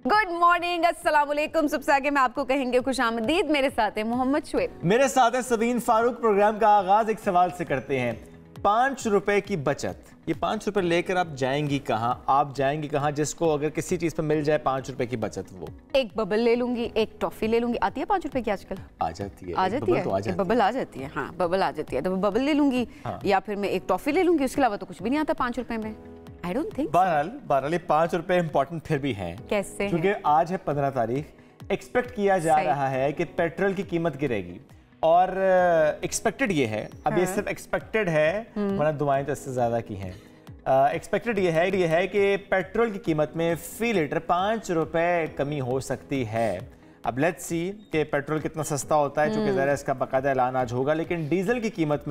Good morning, अस्सलाम वालेकुम। सबसे आगे मैं आपको कहेंगे खुशामदीद। मेरे साथ है मोहम्मद शुएब, मेरे साथ है सबीन फारूक। प्रोग्राम का आगाज एक सवाल से करते हैं। 5 रुपए की बचत, ये 5 रुपए लेकर आप जाएंगी कहाँ? आप जाएंगी कहाँ जिसको अगर किसी चीज पे मिल जाए 5 रुपए की बचत? वो एक बबल ले लूंगी, एक टॉफी ले लूंगी। आती है 5 रुपए की आजकल? आ जाती है, आ जाती है, बबल आ जाती है। हाँ, बबल आ जाती है तो बबल ले लूंगी। हाँ। या फिर मैं एक टॉफी ले लूंगी। उसके अलावा तो कुछ भी नहीं आता 5 रुपए में। I don't think बहरहाल 5 रुपए इंपॉर्टेंट फिर भी हैं। कैसे? क्योंकि आज है 15 तारीख। एक्सपेक्ट किया जा रहा है कि पेट्रोल की कीमत गिरेगी और एक्सपेक्टेड ये है, अब ये सिर्फ एक्सपेक्टेड है, वरना दुआएं तो इससे ज्यादा की हैं। एक्सपेक्टेड ये है कि पेट्रोल की कीमत में फी लीटर 5 रुपए कमी हो सकती है। अब लेट्स सी कि पेट्रोल कितना सस्ता होता है, चूंकि ज़रा इसका बाकायदा ऐलान आज होगा, लेकिन डीजल की कीमत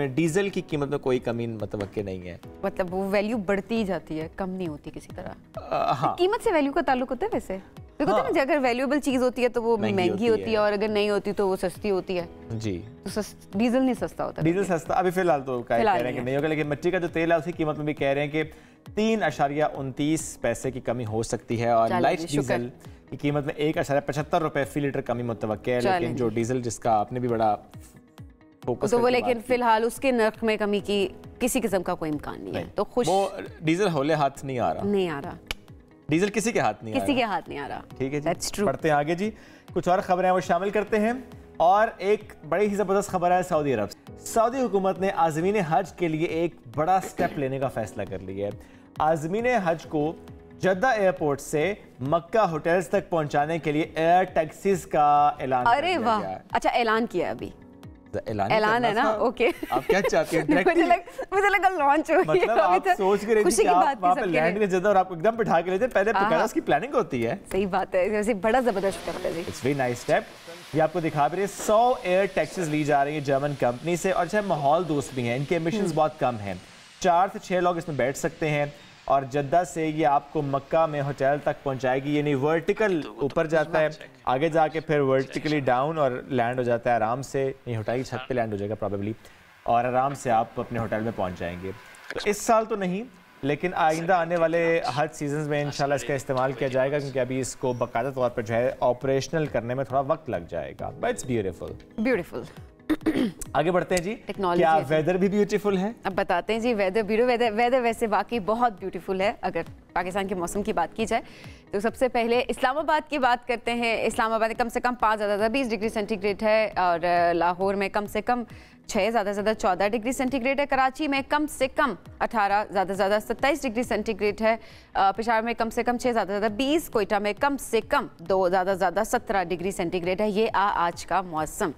में कोई कमी मुतवक्के नहीं है। मतलब वो वैल्यू बढ़ती ही जाती है, कम नहीं होती किसी तरह। हाँ। कीमत से वैल्यू का ताल्लुक होता है वैसे। देखो हाँ। ना, अगर वैल्यूएबल चीज होती है तो वो महंगी होती है और अगर नहीं होती तो वो सस्ती होती है। जी, तो डीजल नहीं सस्ता होता। डीजल सस्ता अभी फिलहाल तो कह रहे हैं कि नहीं होगा, लेकिन मिट्टी का जो तेल है उसकी कीमत में भी कह रहे हैं कि 3.29 पैसे की कमी हो सकती है और लाइट डीजल की कीमत में 1.75 रुपए फी लीटर कमी मुतवक्के है। लेकिन जो डीजल जिसका आपने भी बड़ा फोकस तो वो, लेकिन फिलहाल उसके नर्ख में कमी की किसी किस्म का कोई इम्कान नहीं है। तो खुश वो डीजल होले हाथ नहीं आ रहा, डीजल किसी के हाथ नहीं आ रहा। ठीक है जी, बढ़ते हैं आगे जी। कुछ और खबरें वो शामिल करते हैं और एक बड़ी ही जबरदस्त खबर है सऊदी अरब। सऊदी हुकूमत ने आज़मीन हज के लिए एक बड़ा स्टेप लेने का फैसला कर लिया है। आज़मीन हज को जद्दा एयरपोर्ट से मक्का होटल्स तक पहुंचाने के लिए एयर टैक्सीज का ऐलान कर दिया गया है। अच्छा, ऐलान किया है अभी? ऐलान है ना? ओके। आप क्या चाहती हैं? मुझे लगा लॉन्च हो गया। मतलब आप सोच के रही थी कि आप वहाँ पे लैंड के जद्दा और आपको एकदम बिठा के लेते हैं। पहले बकायदा उसकी प्लानिंग होती है। सही बात है, वैसे बड़ा जबरदस्त करते हैं। It's very nice step. ये आपको दिखा भी रही है 100 एयर टैक्सीज ली जा रही है जर्मन कंपनी से और चाहे माहौल दोस्त भी हैं, इनके एमिशंस बहुत कम हैं। 4 से 6 लोग इसमें बैठ सकते हैं और जद्दा से ये आपको मक्का में होटल तक पहुंचाएगी। यानी वर्टिकल ऊपर जाता है, आगे जाके फिर वर्टिकली डाउन और लैंड हो जाता है आराम से। ये होटल की छत पे लैंड हो जाएगा प्रॉबेबली और आराम से आप अपने होटल में पहुंच जाएंगे। तो इस साल तो नहीं, लेकिन आइंदा आने वाले हज सीजन में इंशाल्लाह इसका इस्तेमाल किया जाएगा, क्योंकि अभी इसको बाकायदा तौर पर जो है ऑपरेशनल करने में थोड़ा वक्त लग जाएगा। But it's beautiful. आगे बढ़ते हैं जी। क्या वेदर भी ब्यूटीफुल है? अब बताते हैं जी। वेदर वैसे वाकई बहुत ब्यूटीफुल है। अगर पाकिस्तान के मौसम की बात की जाए तो सबसे पहले इस्लामाबाद की बात करते हैं। इस्लामाबाद में कम से कम 5 ज़्यादा 20 डिग्री सेंटीग्रेड है और लाहौर में कम से कम 6 ज़्यादा 14 डिग्री सेंटीग्रेड है। कराची में कम से कम 18 ज़्यादा 27 डिग्री सेंटीग्रेड है। पेशावर में कम से कम 6 ज़्यादा 20। कोयटा में कम से कम 2 ज़्यादा 17 डिग्री सेंटीग्रेड है। ये आज का मौसम।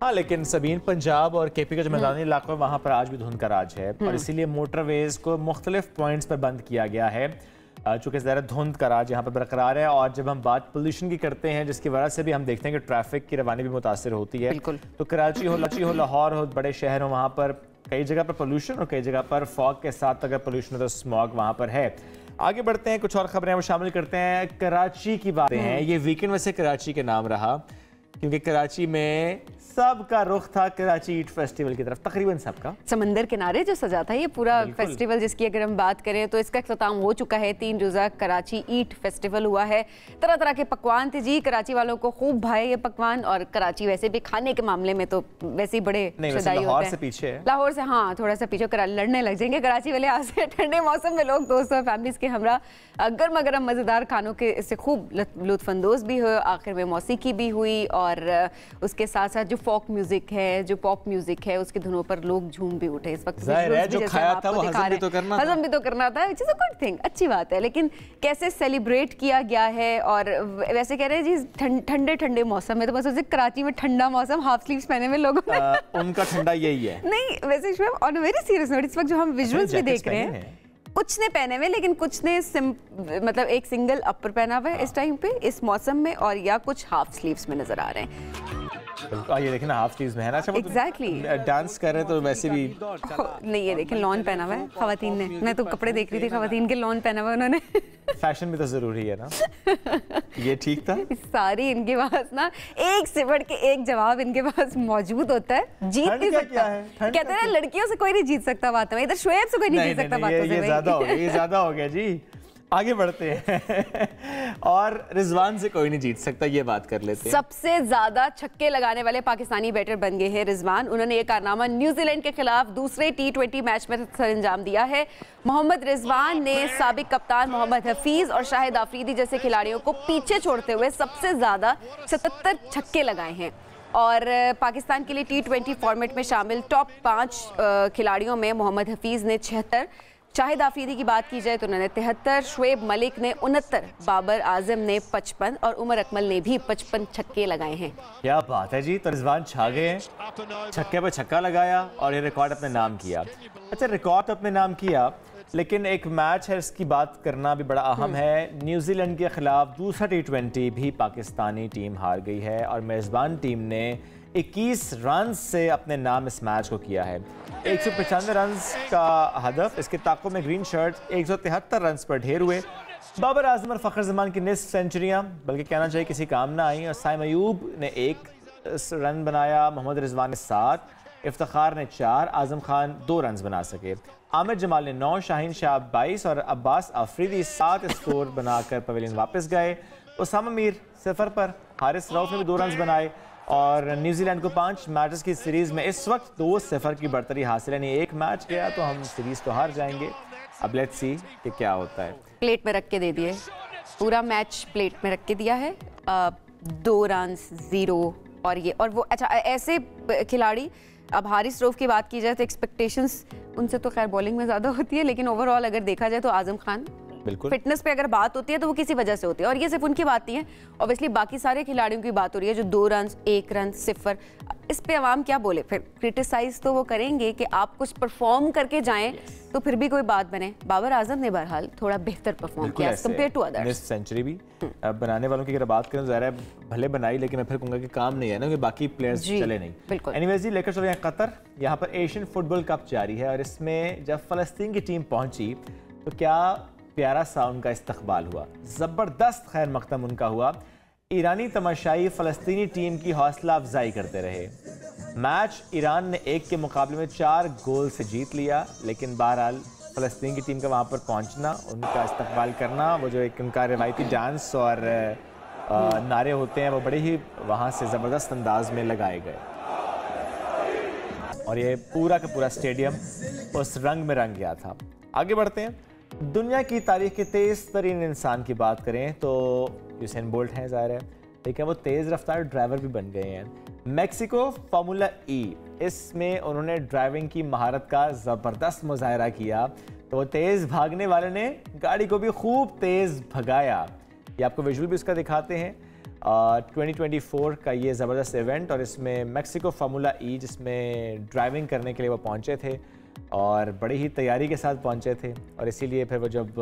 हाँ, लेकिन सबीन पंजाब और केपी का जो मैदानी इलाका है वहाँ पर आज भी धुंध का राज है और इसीलिए मोटरवेज को मुख्तलिफ पॉइंट्स पर बंद किया गया है, चूँकि ज़रा धुंध का राज यहाँ पर बरकरार है। और जब हम बात पोल्यूशन की करते हैं, जिसकी वजह से भी हम देखते हैं कि ट्रैफिक की रवानी भी मुतासिर होती है। तो कराची हो, लाहौर हो, बड़े शहर हो, वहाँ पर कई जगह पर पोल्यूशन और कई जगह पर फॉग के साथ अगर पोल्यूशन है तो स्मॉग वहाँ पर है। आगे बढ़ते हैं, कुछ और खबरें वो शामिल करते हैं। कराची की बातें हैं। ये वीकेंड वैसे कराची के नाम रहा क्योंकि कराची में सबका रुख था कराची ईट फेस्टिवल की तरफ, तकरीबन सबका। समंदर किनारे जो सजा था ये पूरा फेस्टिवल, जिसकी अगर हम बात करें तो इसका इख्तिताम हो चुका है। 3 रोज़ा कराची ईट फेस्टिवल हुआ है। तरह तरह के पकवान थे जी, कराची वालों को खूब भाए ये पकवान। और कराची वैसे भी खाने के मामले में तो वैसे ही बड़े शदाई होते हैं। पीछे है लाहौर से, हाँ थोड़ा सा पीछे लड़ने लग जाएंगे कराची वाले। आज से ठंडे मौसम में लोग दोस्तों फैमिलीज के हमरा गर्मा गर्म मज़ेदार खानों के इससे खूब लुत्फानंदोज़ भी हुए। आखिर में मौसीकी भी हुई और उसके साथ साथ जो फोक म्यूजिक है, जो पॉप म्यूजिक है, उसकी धुनों पर लोग झूम भी उठे। इस वक्त जो खाया था वो हज़म भी तो करना था, which is a good thing, अच्छी बात है। लेकिन कैसे सेलिब्रेट किया गया है और वैसे कह रहे हैं जी ठंडे ठंडे मौसम में, तो बस उसे कराची में ठंडा मौसम, हाफ स्लीव्स पहने हुए लोगों ने उनका ठंडा यही है। नहीं वैसे ऑन वेरी सीरियस नोट, इस वक्त जो हम विजुअल्स भी देख रहे हैं, कुछ ने पहने हुए लेकिन कुछ ने मतलब एक सिंगल अपर पहना हुआ है इस टाइम पे, इस मौसम में, और या कुछ हाफ स्लीव्स में नजर आ रहे हैं। ये देखें ना, हाफ स्लीव्स में है ना। अच्छा, एग्जैक्टली डांस कर रहे हैं तो वैसे भी नहीं। ये देखें लॉन पहना हुआ है खवातीन ने। मैं तो कपड़े देख रही थी, खवातीन के लॉन पहना हुआ उन्होंने। फैशन भी तो जरूरी है ना। ये ठीक था। सारी इनके पास ना एक से बढ़ के एक जवाब इनके पास मौजूद होता है। जीत नहीं सकता, कहते हैं लड़कियों से कोई नहीं जीत सकता बातों में। इधर शुएब से कोई नहीं जीत सकता बातों में। ये ज्यादा हो गया जी। आगे बढ़ते हैं और रिजवान से कोई नहीं जीत सकता, ये बात कर लेते हैं। सबसे ज्यादा छक्के लगाने वाले पाकिस्तानी बैटर बन गए हैं रिजवान। उन्होंने ये कारनामा न्यूजीलैंड के खिलाफ दूसरे T20 मैच में सरंजाम दिया है। मोहम्मद रिजवान ने साबिक कप्तान मोहम्मद हफीज और शाहिद आफरीदी जैसे खिलाड़ियों को पीछे छोड़ते हुए सबसे ज्यादा 77 छक्के लगाए हैं। और पाकिस्तान के लिए T20 फॉर्मेट में शामिल टॉप 5 खिलाड़ियों में मोहम्मद हफीज ने 76, शाहिद आफरीदी की बात की जाए तो उन्होंने 73, शुएब मलिक ने 69, बाबर आजम ने 55 और उमर अकमल ने भी 55 छक्के लगाए हैं। क्या बात है जी, तो रिजवान छा गए हैं, छक्के पर छक्का लगाया और ये रिकॉर्ड अपने नाम किया। अच्छा, रिकॉर्ड अपने नाम किया, लेकिन एक मैच है इसकी बात करना भी बड़ा अहम है। न्यूजीलैंड के खिलाफ दूसरा T20 भी पाकिस्तानी टीम हार गई है और मेज़बान टीम ने 21 रन से अपने नाम इस मैच को किया है। 195 रन का हदफ, इसके ताक़ो में ग्रीन शर्ट 173 रन पर ढेर हुए। बाबर आजम और फ़खर जमान की निस्फ सेंचुरियाँ बल्कि कहना चाहिए किसी काम ना आई, और साइम अयूब ने 1 रन बनाया, मोहम्मद रिजवान ने 7, इफ्तिखार ने 4, आजम खान 2 रन बना सके। आमिर जमाल ने 9, शाहीन शाह 22 और अब्बास आफरीदी 7 स्कोर बनाकर पवेलियन वापस गए। उसामा मीर 0 पर, हारिस रऊफ ने भी 2 रन बनाए और न्यूजीलैंड को 5 मैचेस की सीरीज़ में इस वक्त 2-0 की बढ़तरी हासिल है। नहीं, एक मैच गया तो हम सीरीज़ तो हार जाएंगे। अब लेट्स सी कि क्या होता है। प्लेट में रख के दे दिए, पूरा मैच प्लेट में रख के दिया है। 2 रन 0 और वो अच्छा, ऐसे खिलाड़ी, अब हारिस रऊफ की बात की जाए तो एक्सपेक्टेशंस उनसे तो खैर बॉलिंग में ज़्यादा होती है, लेकिन ओवरऑल अगर देखा जाए तो आजम खान बिल्कुल फिटनेस पे अगर बात होती है तो वो किसी वजह से होती है, और ये सिर्फ उनकी बात नहीं है, ऑब्वियसली बाकी सारे खिलाड़ियों की बात हो रही है जो 2 रन 1 रन 0। इस पे आवाम क्या बोले, फिर क्रिटिसाइज तो वो करेंगे कि आप कुछ परफॉर्म करके जाएं तो फिर भी कोई बात बने। बाबर आजम ने बहरहाल थोड़ा बेहतर परफॉर्म किया as compared to others. Century भी बनाने वालों की अगर बात करें, ज़ाहिर है भले बनाई, लेकिन मैं फिर कहूँगा कि काम नहीं है ना, कि बाकी प्लेयर्स चले नहीं। बिल्कुल। एनीवेज जी, लेकर चलो कतर, यहाँ पर एशियन फुटबॉल कप जारी है और इसमें जब फ़लस्तीन की टीम पहुंची तो क्या प्यारा सा उनका इस्तकबाल हुआ, ज़बरदस्त खैर मकदम उनका हुआ। ईरानी तमाशाई फ़लस्तीनी टीम की हौसला अफजाई करते रहे। मैच ईरान ने 1 के मुकाबले में 4 गोल से जीत लिया, लेकिन बहरहाल फ़लस्तीन की टीम का वहाँ पर पहुँचना, उनका इस्तकबाल करना, वो जो एक उनका रिवायती डांस और नारे होते हैं, वो बड़े ही वहाँ से ज़बरदस्त अंदाज में लगाए गए और ये पूरा का पूरा स्टेडियम उस रंग में रंग गया था। आगे बढ़ते हैं। दुनिया की तारीख के तेज़ तरीन इंसान की बात करें तो यूसेन बोल्ट हैं, ज़ाहिर है, लेकिन वो तेज़ रफ्तार ड्राइवर भी बन गए हैं। मैक्सिको फार्मूला ई, इसमें उन्होंने ड्राइविंग की महारत का ज़बरदस्त मुजाहरा किया, तो वो तेज़ भागने वाले ने गाड़ी को भी खूब तेज़ भगाया। ये आपको विजुअल भी उसका दिखाते हैं। 2024 का ये ज़बरदस्त इवेंट, और इसमें मैक्सिको फार्मूला ई जिसमें ड्राइविंग करने के लिए वो पहुँचे थे और बड़ी ही तैयारी के साथ पहुंचे थे, और इसीलिए फिर वो जब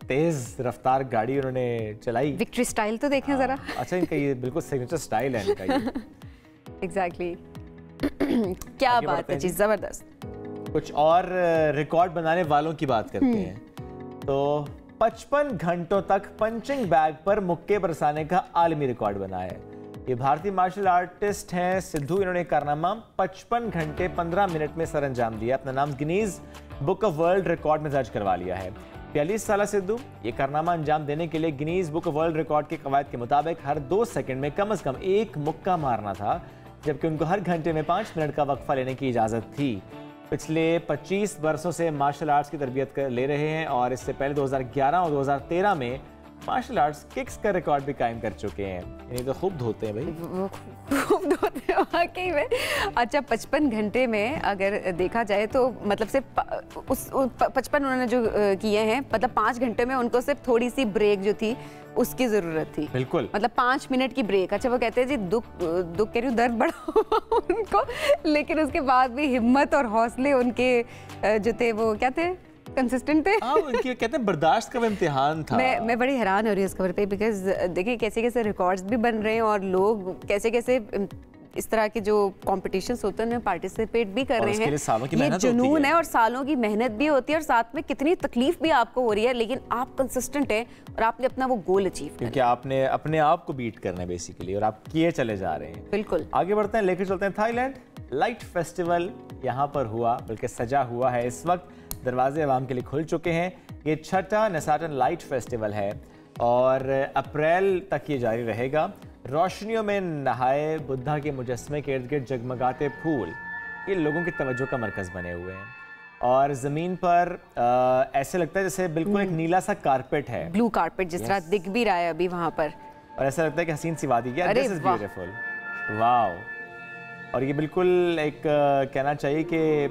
तेज़ रफ्तार गाड़ी उन्होंने चलाई, विक्ट्री स्टाइल तो देखें ज़रा। अच्छा, इनका ये बिल्कुल सिग्नेचर स्टाइल है इनका ये। एग्जैक्टली क्या बात है जी, ज़बरदस्त। कुछ और रिकॉर्ड बनाने वालों की बात करते हैं तो 55 घंटों तक पंचिंग बैग पर मुक्के बरसाने का आलमी रिकॉर्ड बना है। ये भारतीय मार्शल आर्टिस्ट हैं सिद्धू, इन्होंने कारनामा 55 घंटे 15 मिनट में सर अंजाम दिया, अपना नाम Guinness book of world record में दर्ज करवा लिया है। 42 साल सिद्धू ये कारनामा अंजाम देने के लिए Guinness book of world record के कवायद के मुताबिक हर 2 सेकंड में कम से कम 1 मुक्का मारना था, जबकि उनको हर घंटे में 5 मिनट का वक्फा लेने की इजाज़त थी। पिछले 25 वर्षों से मार्शल आर्ट्स की तरबियत ले रहे हैं और इससे पहले 2011 और 2013 में मार्शल आर्ट्स किक्स का रिकॉर्ड भी कायम कर चुके हैं। इन्हें तो खूब धोते हैं भाई, खूब धोते हैं वाकई में। अच्छा, 55 घंटे में अगर देखा जाए तो मतलब सिर्फ उस 55 उन्होंने जो किए हैं, मतलब 5 घंटे में उनको सिर्फ थोड़ी सी ब्रेक जो थी उसकी ज़रूरत थी। बिल्कुल, मतलब 5 मिनट की ब्रेक। अच्छा, वो कहते हैं जी दुख कह रही हूँ, दर्द बढ़ा उनको, लेकिन उसके बाद भी हिम्मत और हौसले उनके जो थे वो क्या थे, कंसिस्टेंट थे। उनकी कहते हैं बर्दाश्त का इम्तिहान था। मैं बड़ी हैरान हो रही हूँ इस खबर पे, बिकॉज देखिए कैसे कैसे रिकॉर्ड्स भी बन रहे हैं और लोग कैसे कैसे इस तरह के जो कॉम्पिटिशंस होते हैं उनमें पार्टिसिपेट भी कर रहे हैं। ये जुनून है और सालों की मेहनत भी होती है और साथ में कितनी तकलीफ भी आपको हो रही है, लेकिन आप कंसिस्टेंट हैं और आपने अपना वो गोल अचीव किया, क्योंकि आपने अपने आप को बीट करना है बेसिकली, और आप किए चले जा रहे हैं। बिल्कुल। आगे बढ़ते हैं, लेकर चलते हैं थाईलैंड। लाइट फेस्टिवल यहाँ पर हुआ, बल्कि सजा हुआ है इस वक्त। दरवाजे आवाम के लिए खुल चुके हैं। ये छठा नसाटन लाइट फेस्टिवल है और अप्रैल तक ये जारी रहेगा। रोशनियों में नहाए बुद्धा के मुजस्मे के इर्द गिर्द जगमगाते फूल ये लोगों की तवज्जो का मरकज़ बने हुए हैं और ज़मीन पर ऐसे लगता है जैसे बिल्कुल एक नीला सा कारपेट है, ब्लू कारपेट जिस तरह दिख भी रहा है अभी वहाँ पर, और ऐसा लगता है कि हसीन सी वादी है। This is beautiful, wow. और ये बिल्कुल एक कहना चाहिए कि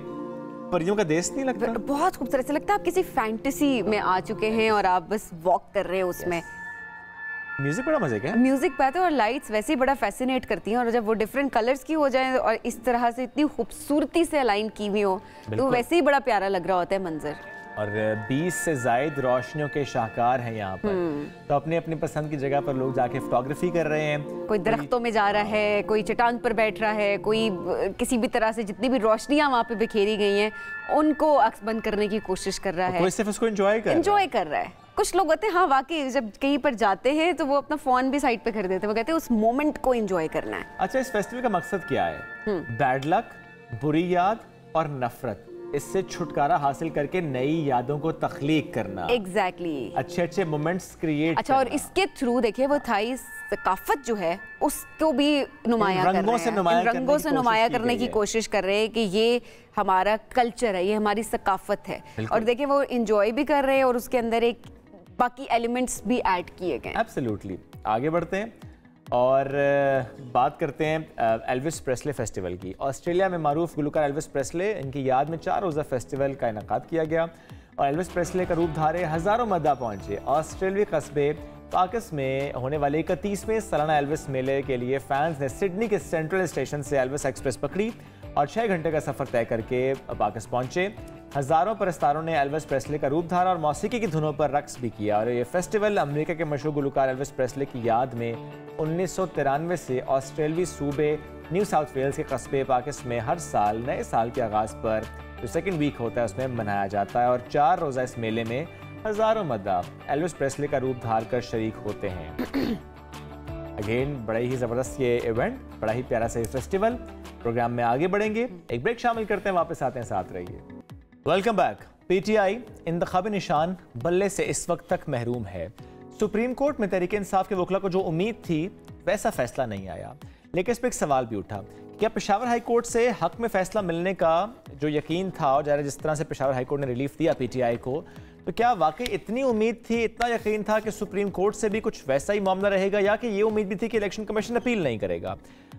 परियों का देश नहीं लगता? बहुत खूबसूरत, ऐसा लगता है आप किसी फैंटेसी में आ चुके हैं और आप बस वॉक कर रहे हैं उसमें। म्यूजिक बड़ा मजे का है, म्यूजिक पे आते हैं और लाइट्स वैसे ही बड़ा फैसिनेट करती हैं और जब वो डिफरेंट कलर्स की हो जाए और इस तरह से इतनी खूबसूरती से अलाइन की हुई हो तो वैसे ही बड़ा प्यारा लग रहा होता है मंजर। और 20 से जायद रोशनियों के शाहकार हैं यहाँ पर, तो अपनी अपनी पसंद की जगह पर लोग जाके फोटोग्राफी कर रहे हैं। कोई दरख्तों में जा रहा है, कोई चट्टान पर बैठ रहा है, कोई किसी भी तरह से जितनी भी रोशनियां वहाँ पे बिखेरी गई हैं उनको अक्स बंद करने की कोशिश कर रहा है। कोई सिर्फ उसको एंजॉय कर रहा है। कुछ लोग होते हैं हाँ वाकई जब कहीं पर जाते हैं तो वो अपना फोन भी साइड पे कर देते हैं, वो कहते हैं उस मोमेंट को एंजॉय करना है। अच्छा, इस फेस्टिवल का मकसद क्या है? बैड लक, बुरी याद और नफरत, इससे छुटकारा हासिल करके नई यादों को तख्लीक करना। एग्जैक्टली अच्छे मोमेंट्स क्रिएट अच्छा करना। और इसके थ्रू देखिए वो थाई सकाफत जो है उसको भी नुमाया कर रहे हैं, रंगों से नुमाया करने की कोशिश कर रहे हैं कि ये हमारा कल्चर है, ये हमारी सकाफत है। और देखिए वो इंजॉय भी कर रहे हैं और उसके अंदर एक बाकी एलिमेंट्स भी ऐड किए गए। एब्सोल्युटली। आगे बढ़ते हैं और बात करते हैं एल्विस प्रेस्ले फेस्टिवल की। ऑस्ट्रेलिया में मारूफ गुलकार एल्विस प्रेस्ले, इनकी याद में 4 रोज़ा फेस्टिवल का इनेकाद किया गया और एल्विस प्रेस्ले का रूप धारे हज़ारों मद्दा पहुंचे। ऑस्ट्रेलियाई कस्बे पाकस में होने वाले 31वें सालाना एल्विस मेले के लिए फैंस ने सिडनी के सेंट्रल स्टेशन से एल्विस एक्सप्रेस पकड़ी और 6 घंटे का सफ़र तय करके पाकस पहुंचे। हज़ारों परस्तारों ने एल्विस प्रेस्ले का रूप धारा और मौसीकी की धुनों पर रक्स भी किया और ये फेस्टिवल अमेरिका के मशहूर गुलकार एल्विस प्रेस्ले की याद में 1993 से ऑस्ट्रेलियाई सूबे न्यू साउथ वेल्स के कस्बे पाकिस में हर साल नए साल के आगाज़ पर जो सेकेंड वीक होता है उसमें मनाया जाता है और 4 रोज़ा इस मेले में हज़ारों मद्दा एल्विस प्रेस्ले का रूप धार कर शरीक होते हैं। अगेन बड़ा ही ज़बरदस्त ये इवेंट, बड़ा ही प्यारा सा फेस्टिवल। प्रोग्राम में आगे बढ़ेंगे, एक ब्रेक शामिल करते हैं, वापस आते हैं, साथ रहिए। Welcome back. पीटीआई इंतखाबी निशान बल्ले से इस वक्त तक महरूम है। सुप्रीम कोर्ट में तहरीक इंसाफ के वकला को जो उम्मीद थी वैसा फैसला नहीं आया, लेकिन इस पर एक सवाल भी उठा, क्या पेशावर हाई कोर्ट से हक में फैसला मिलने का जो यकीन था और जिस तरह से पेशावर हाई कोर्ट ने रिलीफ दिया पीटीआई को, तो क्या वाकई इतनी उम्मीद थी, इतना यकीन था कि सुप्रीम कोर्ट से भी कुछ वैसा ही मामला रहेगा, या कि ये उम्मीद भी थी कि इलेक्शन कमीशन अपील नहीं करेगा?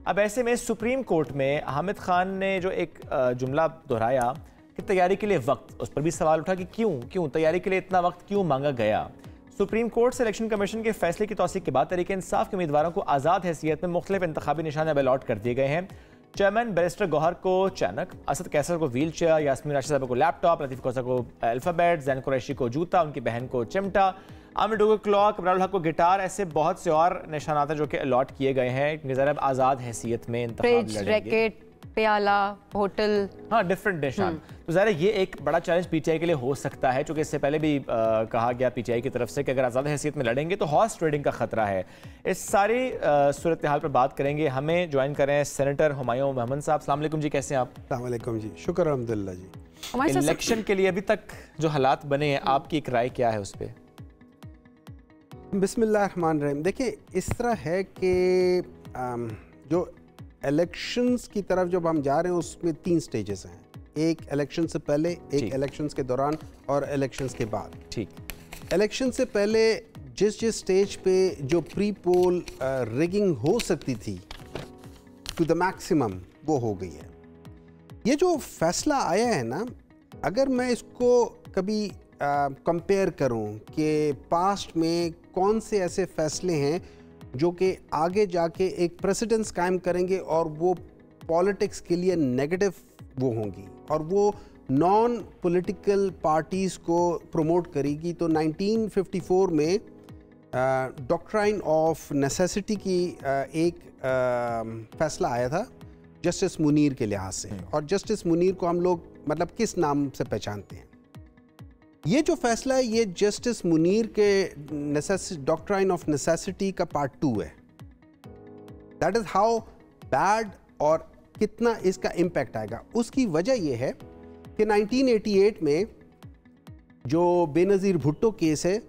अब ऐसे में सुप्रीम कोर्ट में हामिद खान ने जो एक जुमला दोहराया कि तैयारी के लिए वक्त, उस पर भी सवाल उठा कि क्यों तैयारी के लिए इतना वक्त क्यों मांगा गया? सुप्रीम कोर्ट से इलेक्शन कमीशन के फैसले की तौसीक के बाद तहरीक इंसाफ के उम्मीदवारों को आज़ाद हैसियत में मुख्तलिफ इंतखाबी निशान अब अलॉट कर दिए गए हैं। चेयरमैन बैरिस्टर गौहर को चैनक, असद कैसर को व्हील चेयर, यास्मीन राशिद साहब को लैपटॉप, लतीफ़ कौसर को अल्फ़ाबेट, जैन कुरैशी को जूता, उनकी बहन को चिमटा, आमिर डोगो क्लॉक, इमरान हक को गिटार, ऐसे बहुत से और निशानात जो कि अलॉट किए गए हैं। निज़ार अब आज़ाद हैसियत में इंतखाब लड़ेंगे। प्याला, होटल, हाँ, डिफरेंट निशान। तो ज़ाहिर ये एक बड़ा चैलेंज पीटीआई के लिए हो सकता है, क्योंकि इससे पहले भी कहा गया पीटीआई की तरफ से कि अगर आज़ाद हैसियत में लड़ेंगे तो हॉर्स ट्रेडिंग का खतरा है। इस सारी सूरत हाल पर बात करेंगे। हमें ज्वाइन करें सेनेटर हुमायूं मोहम्मद साहब। अस्सलाम वालेकुम जी, कैसे हैं आप? अस्सलाम वालेकुम जी, शुक्र अल्हम्दुलिल्लाह जी। इलेक्शन के लिए अभी तक जो हालात बने हैं, आपकी एक राय क्या है उस पर? बिस्मिल्लाहिर्रहमानिर्रहीम। देखिए, इस तरह है कि जो इलेक्शंस की तरफ जब हम जा रहे हैं उसमें 3 स्टेजेस हैं, एक इलेक्शन से पहले, एक इलेक्शंस के दौरान और इलेक्शंस के बाद। ठीक, इलेक्शन से पहले जिस स्टेज पे जो प्री पोल रिगिंग हो सकती थी टू द मैक्सिमम, वो हो गई है। ये जो फैसला आया है ना, अगर मैं इसको कभी कंपेयर करूं कि पास्ट में कौन से ऐसे फैसले हैं जो कि आगे जाके एक प्रेसिडेंस कायम करेंगे और वो पॉलिटिक्स के लिए नेगेटिव वो होंगी और वो नॉन पॉलिटिकल पार्टीज़ को प्रमोट करेगी, तो 1954 में डॉक्ट्राइन ऑफ नेसेसिटी की एक फैसला आया था जस्टिस मुनीर के लिहाज से। और जस्टिस मुनीर को हम लोग मतलब किस नाम से पहचानते हैं? ये जो फैसला है ये जस्टिस मुनीर के डॉक्ट्राइन ऑफ नेसेसिटी का पार्ट 2 है। दैट इज हाउ बैड और कितना इसका इम्पैक्ट आएगा। उसकी वजह यह है कि 1988 में जो बेनज़ीर भुट्टो केस है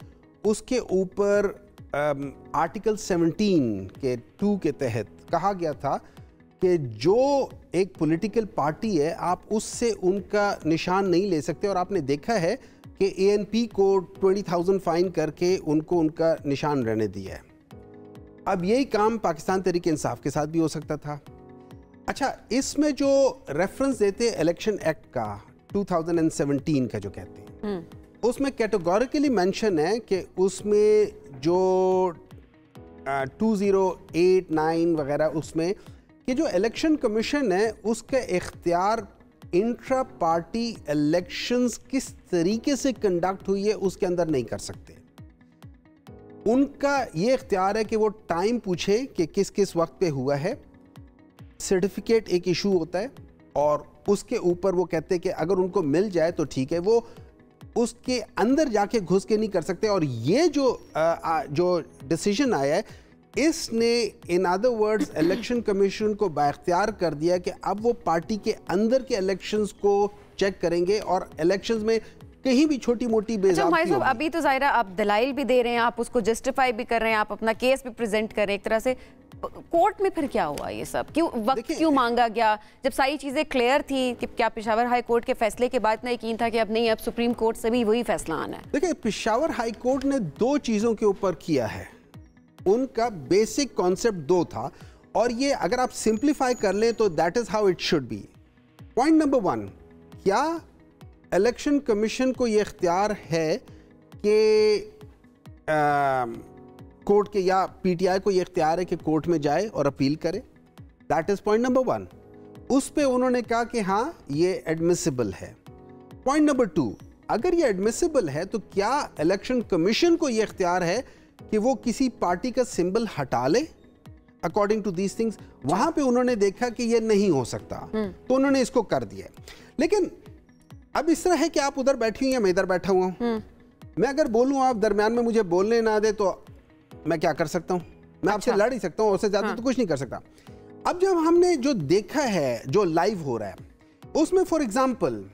उसके ऊपर आर्टिकल 17 के 2 के तहत कहा गया था कि जो एक पॉलिटिकल पार्टी है आप उससे उनका निशान नहीं ले सकते, और आपने देखा है कि ANP को 20,000 फाइन करके उनको उनका निशान रहने दिया है। अब यही काम पाकिस्तान तहरीक इंसाफ के साथ भी हो सकता था। अच्छा, इसमें जो रेफरेंस देते हैं इलेक्शन एक्ट का 2017 का जो कहते हैं, उसमें कैटेगोरिकली मेंशन है कि उसमें जो 2089 वगैरह, उसमें कि जो इलेक्शन कमीशन है उसका इख्तियार इंट्रा पार्टी इलेक्शंस किस तरीके से कंडक्ट हुई है उसके अंदर नहीं कर सकते। उनका ये इख्तियार है कि वो टाइम पूछे कि किस किस वक्त पे हुआ है, सर्टिफिकेट एक इशू होता है, और उसके ऊपर वो कहते हैं कि अगर उनको मिल जाए तो ठीक है, वो उसके अंदर जाके घुस के नहीं कर सकते। और ये जो डिसीजन आया है, इसने in other words election commission को बाइख्तियार कर दिया कि अब वो पार्टी के अंदर के इलेक्शंस को चेक करेंगे और इलेक्शंस में कहीं भी छोटी मोटी बेज़ाब्ती होगी। अभी तो ज़ाहिर है आप दलाइल भी दे रहे हैं, आप उसको जस्टिफाई भी कर रहे हैं, आप अपना केस भी प्रेजेंट कर रहे हैं एक तरह से। कोर्ट में फिर क्या हुआ ये सब, क्यों वक्त क्यों मांगा गया, जब सारी चीज़ें क्लियर थी कि क्या पेशावर हाई कोर्ट के फैसले के बाद इतना यकीन था कि अब नहीं, अब सुप्रीम कोर्ट से भी वही फैसला आना है। देखिए, पेशावर हाई कोर्ट ने 2 चीज़ों के ऊपर किया है, उनका बेसिक कॉन्सेप्ट 2 था, और ये अगर आप सिंप्लीफाई कर लें तो that is how it should be. Point number 1, क्या इलेक्शन कमीशन को ये इख्तियार है कि कोर्ट के या PTI को ये इख्तियार है कि कोर्ट में जाए और अपील करे? That is point number 1। उस पे उन्होंने कहा कि हाँ ये एडमिसिबल है। पॉइंट नंबर 2, अगर ये एडमिसिबल है तो क्या इलेक्शन कमीशन को ये इख्तियार है कि वो किसी पार्टी का सिंबल हटा ले अकॉर्डिंग टू दीज थिंग्स? वहां पे उन्होंने देखा कि ये नहीं हो सकता, तो उन्होंने इसको कर दिया। लेकिन अब इस तरह है कि आप उधर बैठी हुई हैं, मैं इधर बैठा हुआ हूं। मैं अगर बोलूं आप दरमियान में मुझे बोलने ना दे तो मैं क्या कर सकता हूं? मैं आपसे लड़ ही सकता हूं, उससे ज्यादा तो कुछ नहीं कर सकता। अब जब हमने जो देखा है, जो लाइव हो रहा है, उसमें फॉर एग्जाम्पल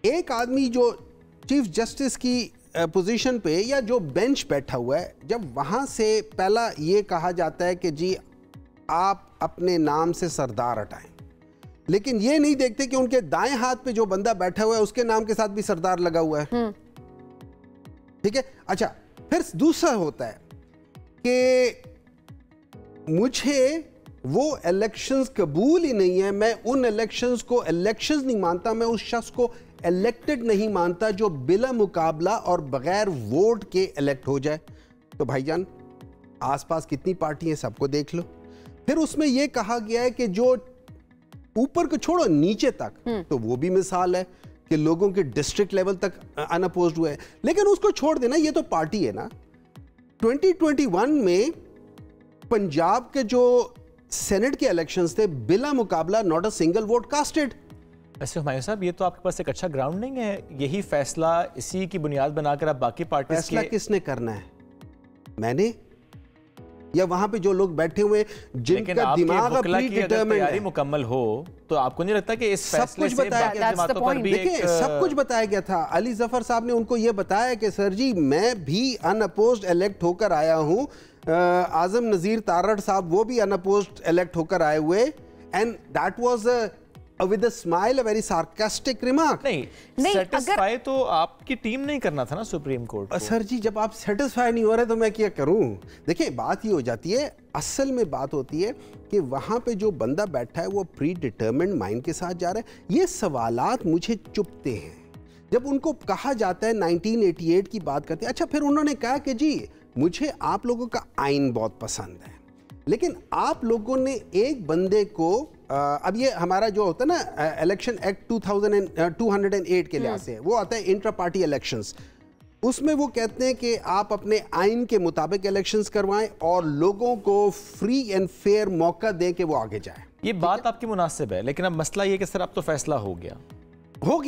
एक आदमी जो चीफ जस्टिस की पोजीशन पे या जो बेंच बैठा हुआ है, जब वहां से पहला ये कहा जाता है कि जी आप अपने नाम से सरदार हटाएं, लेकिन ये नहीं देखते कि उनके दाएं हाथ पे जो बंदा बैठा हुआ है उसके नाम के साथ भी सरदार लगा हुआ है। ठीक है। अच्छा, फिर दूसरा होता है कि मुझे वो इलेक्शंस कबूल ही नहीं है, मैं उन इलेक्शंस को इलेक्शंस नहीं मानता, मैं उस शख्स को इलेक्टेड नहीं मानता जो बिला मुकाबला और बगैर वोट के इलेक्ट हो जाए। तो भाईजान, आसपास कितनी पार्टी हैं, सबको देख लो। फिर उसमें यह कहा गया है कि जो ऊपर को छोड़ो नीचे तक, तो वो भी मिसाल है कि लोगों के डिस्ट्रिक्ट लेवल तक अनअपोज्ड हुए हैं। लेकिन उसको छोड़ देना, ये तो पार्टी है ना। 2021 में पंजाब के जो सेनेट के इलेक्शंस थे, बिला मुकाबला not a single vote casted. वैसे हुमायूं साहब, ये तो आपके पास एक अच्छा ग्राउंड नहीं है? यही फैसला, इसी की बुनियाद बनाकर आप बाकी पार्टी फैसला किसने करना है? मैंने, या वहां पे जो लोग बैठे हुए जिनका दिमाग तैयारी मुकम्मल हो, तो आपको नहीं लगता कि इस फैसले से बाकी जमातों पर भी देखिए सब कुछ बताया गया था। अली जफर साहब ने उनको ये बताया कि सर जी मैं भी अनअपोज्ड इलेक्ट होकर आया हूं, आजम नजीर तारड़ साहब वो भी अनअपोज्ड इलेक्ट होकर आए हुए, and that was with a smile a very sarcastic remark। नहीं सेटिस्फाई तो आपकी टीम नहीं करना था ना सुप्रीम कोर्ट को। सर जी, जब आप सेटिस्फाई नहीं हो रहे तो मैं क्या करूं? देखिए, बात ये हो जाती है, असल में बात होती है कि वहां पे जो बंदा बैठा है वो प्री डिटर्मिन्ड माइंड के साथ जा रहा है। ये सवालात मुझे चुभते हैं जब उनको कहा जाता है 1988 की बात करते हैं। अच्छा, फिर उन्होंने कहा कि जी मुझे आप लोगों का आइन बहुत पसंद है, लेकिन आप लोगों ने एक बंदे को अब ये हमारा जो होता है ना इलेक्शन एक्ट 208 के लिहाज से, वो आता है इंट्रा पार्टी इलेक्शंस। उसमें वो कहते हैं कि आप अपने आइन के मुताबिक इलेक्शंस करवाएं और लोगों को फ्री एंड फेयर मौका दें कि वो आगे जाए। ये बात आपकी मुनासिब है, लेकिन अब मसला ये कि सर अब तो फैसला हो गया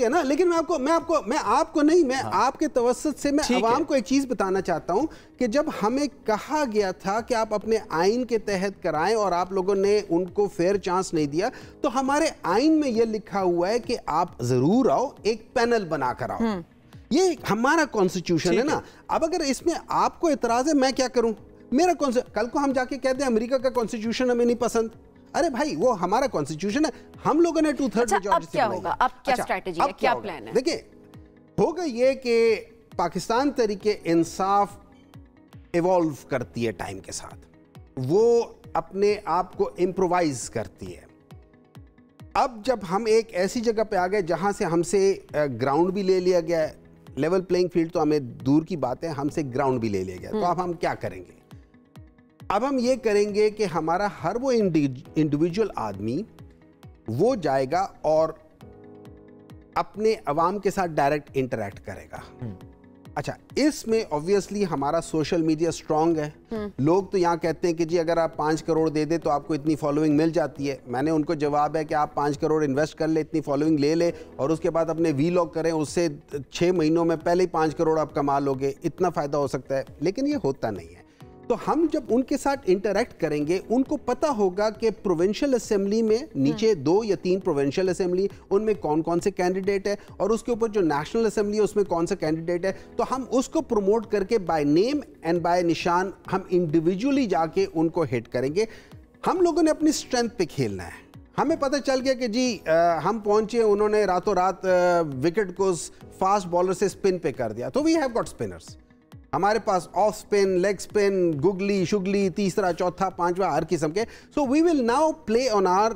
ना। लेकिन मैं आपके तवस्सुत से मैं आवाम को एक चीज बताना चाहता हूं कि जब हमें कहा गया था कि आप अपने आइन के तहत कराएं और आप लोगों ने उनको फेयर चांस नहीं दिया, तो हमारे आइन में यह लिखा हुआ है कि आप जरूर आओ, एक पैनल बनाकर आओ। ये हमारा कॉन्स्टिट्यूशन है ना। अब अगर इसमें आपको इतराज है, मैं क्या करूं? मेरा कल को हम जाके कहते हैं अमेरिका का कॉन्स्टिट्यूशन हमें नहीं पसंद, अरे भाई वो हमारा कॉन्स्टिट्यूशन है, हम लोगों ने 2/3 अच्छा, अब क्या होगा? अब क्या स्ट्रैटेजी है, क्या प्लान है? देखिए, होगा ये कि पाकिस्तान तरीके इंसाफ इवॉल्व करती है टाइम के साथ, वो अपने आप को इम्प्रोवाइज करती है। अब जब हम एक ऐसी जगह पे आ गए जहां से हमसे ग्राउंड भी ले लिया गया है, लेवल प्लेइंग फील्ड तो हमें दूर की बात है, हमसे ग्राउंड भी ले लिया गया, तो अब हम क्या करेंगे? अब हम ये करेंगे कि हमारा हर वो इंडिविजुअल आदमी वो जाएगा और अपने अवाम के साथ डायरेक्ट इंटरेक्ट करेगा। अच्छा, इसमें ऑब्वियसली हमारा सोशल मीडिया स्ट्रांग है। लोग तो यहाँ कहते हैं कि जी अगर आप 5 करोड़ दे दे तो आपको इतनी फॉलोइंग मिल जाती है। मैंने उनको जवाब है कि आप 5 करोड़ इन्वेस्ट कर ले, इतनी फॉलोइंग ले ले और उसके बाद अपने वीलॉग करें, उससे 6 महीनों में पहले ही 5 करोड़ आप कमा लोगे, इतना फ़ायदा हो सकता है। लेकिन ये होता नहीं है। तो हम जब उनके साथ इंटरेक्ट करेंगे, उनको पता होगा कि प्रोविंशियल असेंबली में नीचे 2 या 3 प्रोविंशियल असेंबली, उनमें कौन कौन से कैंडिडेट है और उसके ऊपर जो नेशनल असेंबली है उसमें कौन सा कैंडिडेट है। तो हम उसको प्रमोट करके बाय नेम एंड बाय निशान हम इंडिविजुअली जाके उनको हिट करेंगे। हम लोगों ने अपनी स्ट्रेंथ पे खेलना है। हमें पता चल गया कि जी हम पहुंचे, उन्होंने रातों रात विकेट को फास्ट बॉलर से स्पिन पे कर दिया, तो वी हैव गॉट स्पिनर्स। हमारे पास off spin, leg spin, googly शुगली, तीसरा चौथा पांचवा हर किस्म के। So we will now play on our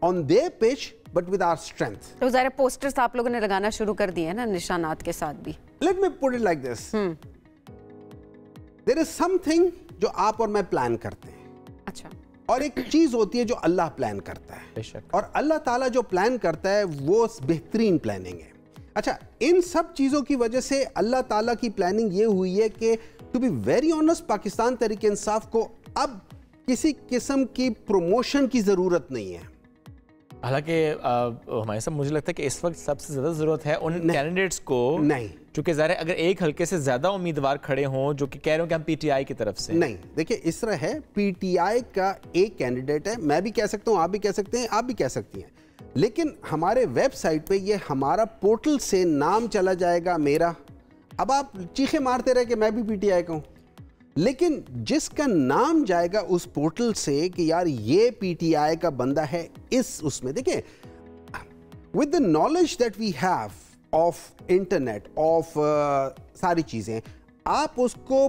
on their pitch but with our strength. तो ज़रा पोस्टर्स आप लोगों ने लगाना शुरू कर दिए हैं ना, निशानात के साथ भी। Let me put it like this, there is something जो आप और मैं प्लान करते हैं। अच्छा। और एक चीज होती है जो अल्लाह प्लान करता है, बेशक। और अल्लाह ताला जो प्लान करता है वो बेहतरीन प्लानिंग है। अच्छा, इन सब चीज़ों की वजह से अल्लाह ताला की प्लानिंग ये हुई है कि to be very honest, Pakistan Tehreek Insaf को अब किसी किस्म की प्रमोशन की ज़रूरत नहीं है। हालांकि हमारे साथ मुझे लगता है कि इस वक्त सबसे ज़्यादा ज़रूरत है उन कैंडिडेट्स को, नहीं, चूँकि ज़ाहिर है अगर एक हल्के से ज़्यादा उम्मीदवार खड़े हों जो कि कह रहे हो कि हम PTI की तरफ से। नहीं, देखिए इस तरह है, PTI का एक कैंडिडेट है, मैं भी कह सकता हूँ, आप भी कह सकते हैं, आप भी कह सकती हैं, लेकिन हमारे वेबसाइट पे ये हमारा पोर्टल से नाम चला जाएगा मेरा। अब आप चीखे मारते रहे कि मैं भी PTI का हूँ, लेकिन जिसका नाम जाएगा उस पोर्टल से कि यार ये PTI का बंदा है, इस उसमें देखिए with the knowledge that we have of internet of सारी चीज़ें, आप उसको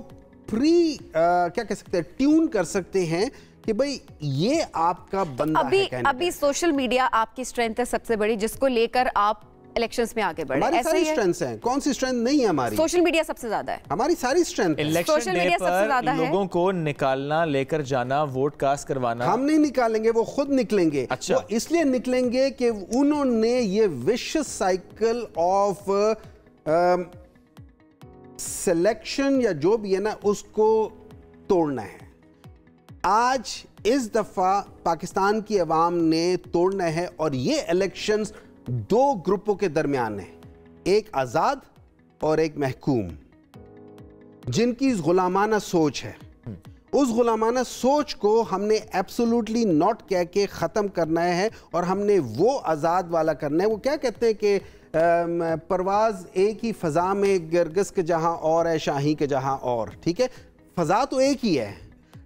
क्या कह सकते हैं, ट्यून कर सकते हैं कि भाई ये आपका बंदा है। अभी सोशल मीडिया आपकी स्ट्रेंथ है सबसे बड़ी, जिसको लेकर आप इलेक्शंस में आगे बढ़े। हमारी सारी स्ट्रेंथ्स हैं, कौन सी स्ट्रेंथ नहीं है हमारी? सोशल मीडिया सबसे ज्यादा है, हमारी सारी स्ट्रेंथ। इलेक्शन डे पर लोगों को निकालना, लेकर जाना, वोट कास्ट करवाना, हम नहीं निकालेंगे, वो खुद निकलेंगे। अच्छा। वो इसलिए निकलेंगे कि उन्होंने ये विशियस साइकिल ऑफ सिलेक्शन या जो भी है ना, उसको तोड़ना है। आज इस दफा पाकिस्तान की अवाम ने तोड़ना है, और ये इलेक्शंस 2 ग्रुपों के दरमियान है, एक आजाद और एक महकूम, जिनकी गुलामाना सोच है। उस गुलामाना सोच को हमने एब्सोल्युटली नॉट कह के ख़त्म करना है, और हमने वो आज़ाद वाला करना है। वो क्या कहते हैं कि परवाज़ एक ही फ़ज़ा में, गर्गस के जहाँ और है, शाही के जहाँ और। ठीक है, फ़ज़ा तो एक ही है,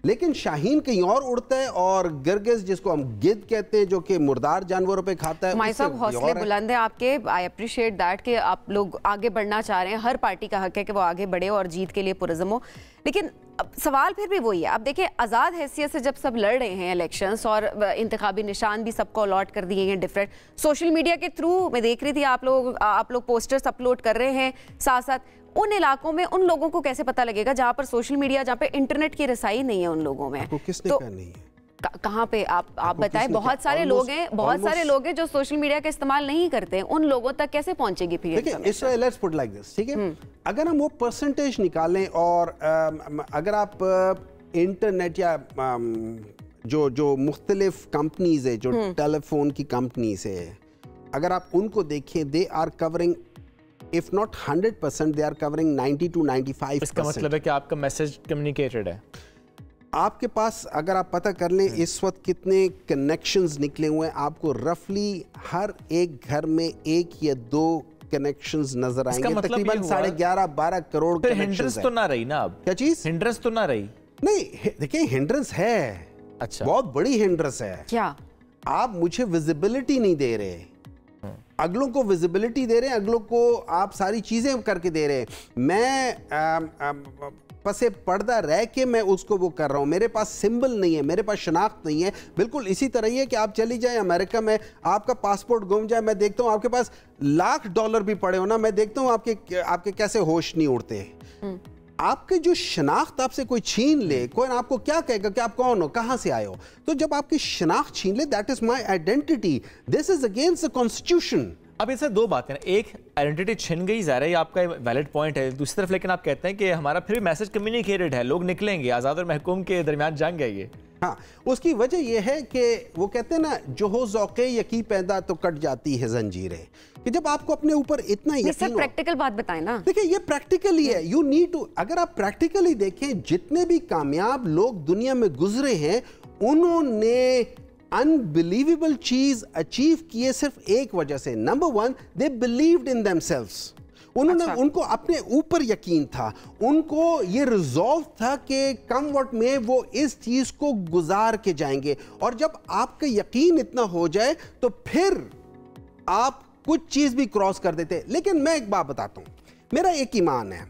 लेकिन शाहीन कहीं और उड़ता है, और गर्गस जिसको हम गिद्ध कहते हैं जो कि मुर्दार जानवरों पे खाता है। हमारे साहब हौसले बुलंद है आपके, आई अप्रिशिएट दैट कि आप लोग आगे बढ़ना चाह रहे हैं। हर पार्टी का हक है कि वो आगे बढ़े और जीत के लिए पुरज़म हो, लेकिन अब सवाल फिर भी वही है। अब देखिए, आज़ाद हैसियत से जब सब लड़ रहे हैं इलेक्शंस, और इंतखाबी निशान भी सबको अलॉट कर दिए हैं डिफरेंट, सोशल मीडिया के थ्रू मैं देख रही थी आप लोग पोस्टर्स अपलोड कर रहे हैं, साथ साथ उन इलाकों में उन लोगों को कैसे पता लगेगा जहां पर सोशल मीडिया, जहां पे इंटरनेट की रसाई नहीं है उन लोगों में? आपको किसने तो करनी है? कहाँ पे आप बताएं। बहुत सारे लोग हैं जो सोशल मीडिया का इस्तेमाल नहीं करते हैं, उन लोगों तक कैसे पहुंचेगी फिर? देखिए, इससे लेट्स पुट लाइक दिस, ठीक है, अगर हम वो परसेंटेज निकालें, और अगर आप इंटरनेट या जो मुख्तलिफ कंपनीज है, जो टेलीफोन की कंपनीज है, अगर आप उनको देखें, they are covering if not 100%, they are covering 90 to 95%। इसका मतलब है कि आपका मैसेज कम्युनिकेटेड है। आपके पास अगर आप पता कर लें इस वक्त कितने कनेक्शंस निकले हुए हैं, आपको रफली हर एक घर में 1 या 2 कनेक्शंस नजर आएंगे, मतलब तकरीबन 11.5-12 करोड़ हिंड्रेंस तो ना रही ना अब? क्या चीज? हिंड्रेंस तो ना रही? नहीं, देखिए हिंड्रेंस है। अच्छा, बहुत बड़ी हिंड्रेंस है। क्या आप मुझे विजिबिलिटी नहीं दे रहे, अगलों को विजिबिलिटी दे रहे हैं, अगलों को आप सारी चीजें करके दे रहे हैं। मैं पसे पर्दा रह के मैं उसको वो कर रहा हूं, मेरे पास सिंबल नहीं है, मेरे पास शनाख्त नहीं है। बिल्कुल इसी तरह ही है कि आप चली जाएं अमेरिका में, आपका पासपोर्ट गुम जाए, मैं देखता हूं आपके पास $1,00,000 भी पड़े हो ना, मैं देखता हूं आपके कैसे होश नहीं उड़ते। आपके जो शनाख्त आपसे कोई छीन ले, कोई आपको क्या कहेगा कि आप कौन हो, कहां से आए हो? तो जब आपकी शनाख्त छीन ले, that is my identity, this is against the constitution. अब इससे दो बातें, एक आइडेंटिटी छिन गई, ज़ाहिर है ये आपका वैलिड पॉइंट है। दूसरी तरफ लेकिन आप कहते हैं कि हमारा फिर भी मैसेज कम्युनिकेटेड है, लोग निकलेंगे, आज़ाद और महकूम के दरमियान जंग है ये। हाँ, उसकी वजह यह है कि वो कहते हैं ना, जो हो ज़ौक़े यकी पैदा तो कट जाती है जंजीरें, कि जब आपको अपने ऊपर इतना यकीन हो। प्रैक्टिकल बात बताएं ना। देखिए ये प्रैक्टिकली है, यू नीड टू, अगर आप प्रैक्टिकली देखें, जितने भी कामयाब लोग दुनिया में गुजरे हैं, उन्होंने अनबिलीवेबल चीज अचीव किए सिर्फ एक वजह से। Number 1, they believed in themselves. उन्होंने उनको अपने ऊपर यकीन था, उनको ये रिजॉल्व था कि कम वक्त में वो इस चीज को गुजार के जाएंगे। और जब आपका यकीन इतना हो जाए तो फिर आप कुछ चीज भी क्रॉस कर देते। लेकिन मैं एक बात बताता हूं, मेरा एक ईमान है,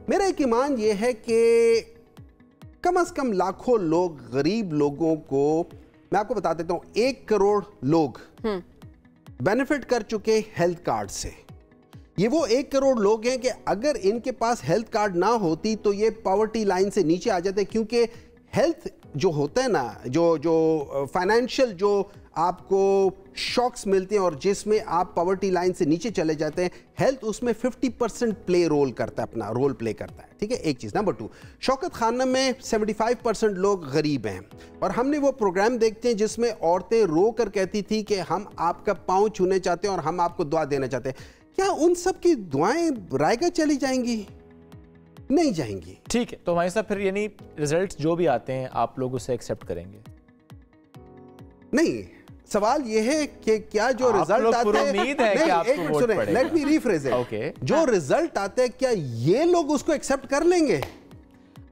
मेरा एक ईमान ये है कि कम से कम लाखों लोग, गरीब लोगों को, मैं आपको बता देता हूं, 1 करोड़ लोग बेनिफिट कर चुके हेल्थ कार्ड से। ये वो 1 करोड़ लोग हैं कि अगर इनके पास हेल्थ कार्ड ना होती तो ये पॉवर्टी लाइन से नीचे आ जाते, क्योंकि हेल्थ जो होता है ना, जो फाइनेंशियल जो आपको शॉक्स मिलते हैं और जिसमें आप पॉवर्टी लाइन से नीचे चले जाते हैं, हेल्थ उसमें 50% प्ले रोल करता है, अपना रोल प्ले करता है। ठीक है, एक चीज़। नंबर 2, शौकत खाना में 75% लोग गरीब हैं, और हमने वो प्रोग्राम देखते हैं जिसमें औरतें रो कर कहती थी कि हम आपका पाँव छूने चाहते हैं और हम आपको दुआ देना चाहते हैं। क्या उन सब की दुआएं रायगा चली जाएंगी? नहीं जाएंगी। ठीक है, तो हमारे साथ फिर यानी रिजल्ट जो भी आते हैं आप लोग उसे एक्सेप्ट करेंगे? नहीं, सवाल यह है कि क्या जो रिजल्ट आते हैं, उम्मीद है कि आपको वोट पड़ेगा। Let me rephrase it. जो रिजल्ट आते हैं, क्या ये लोग उसको एक्सेप्ट कर लेंगे?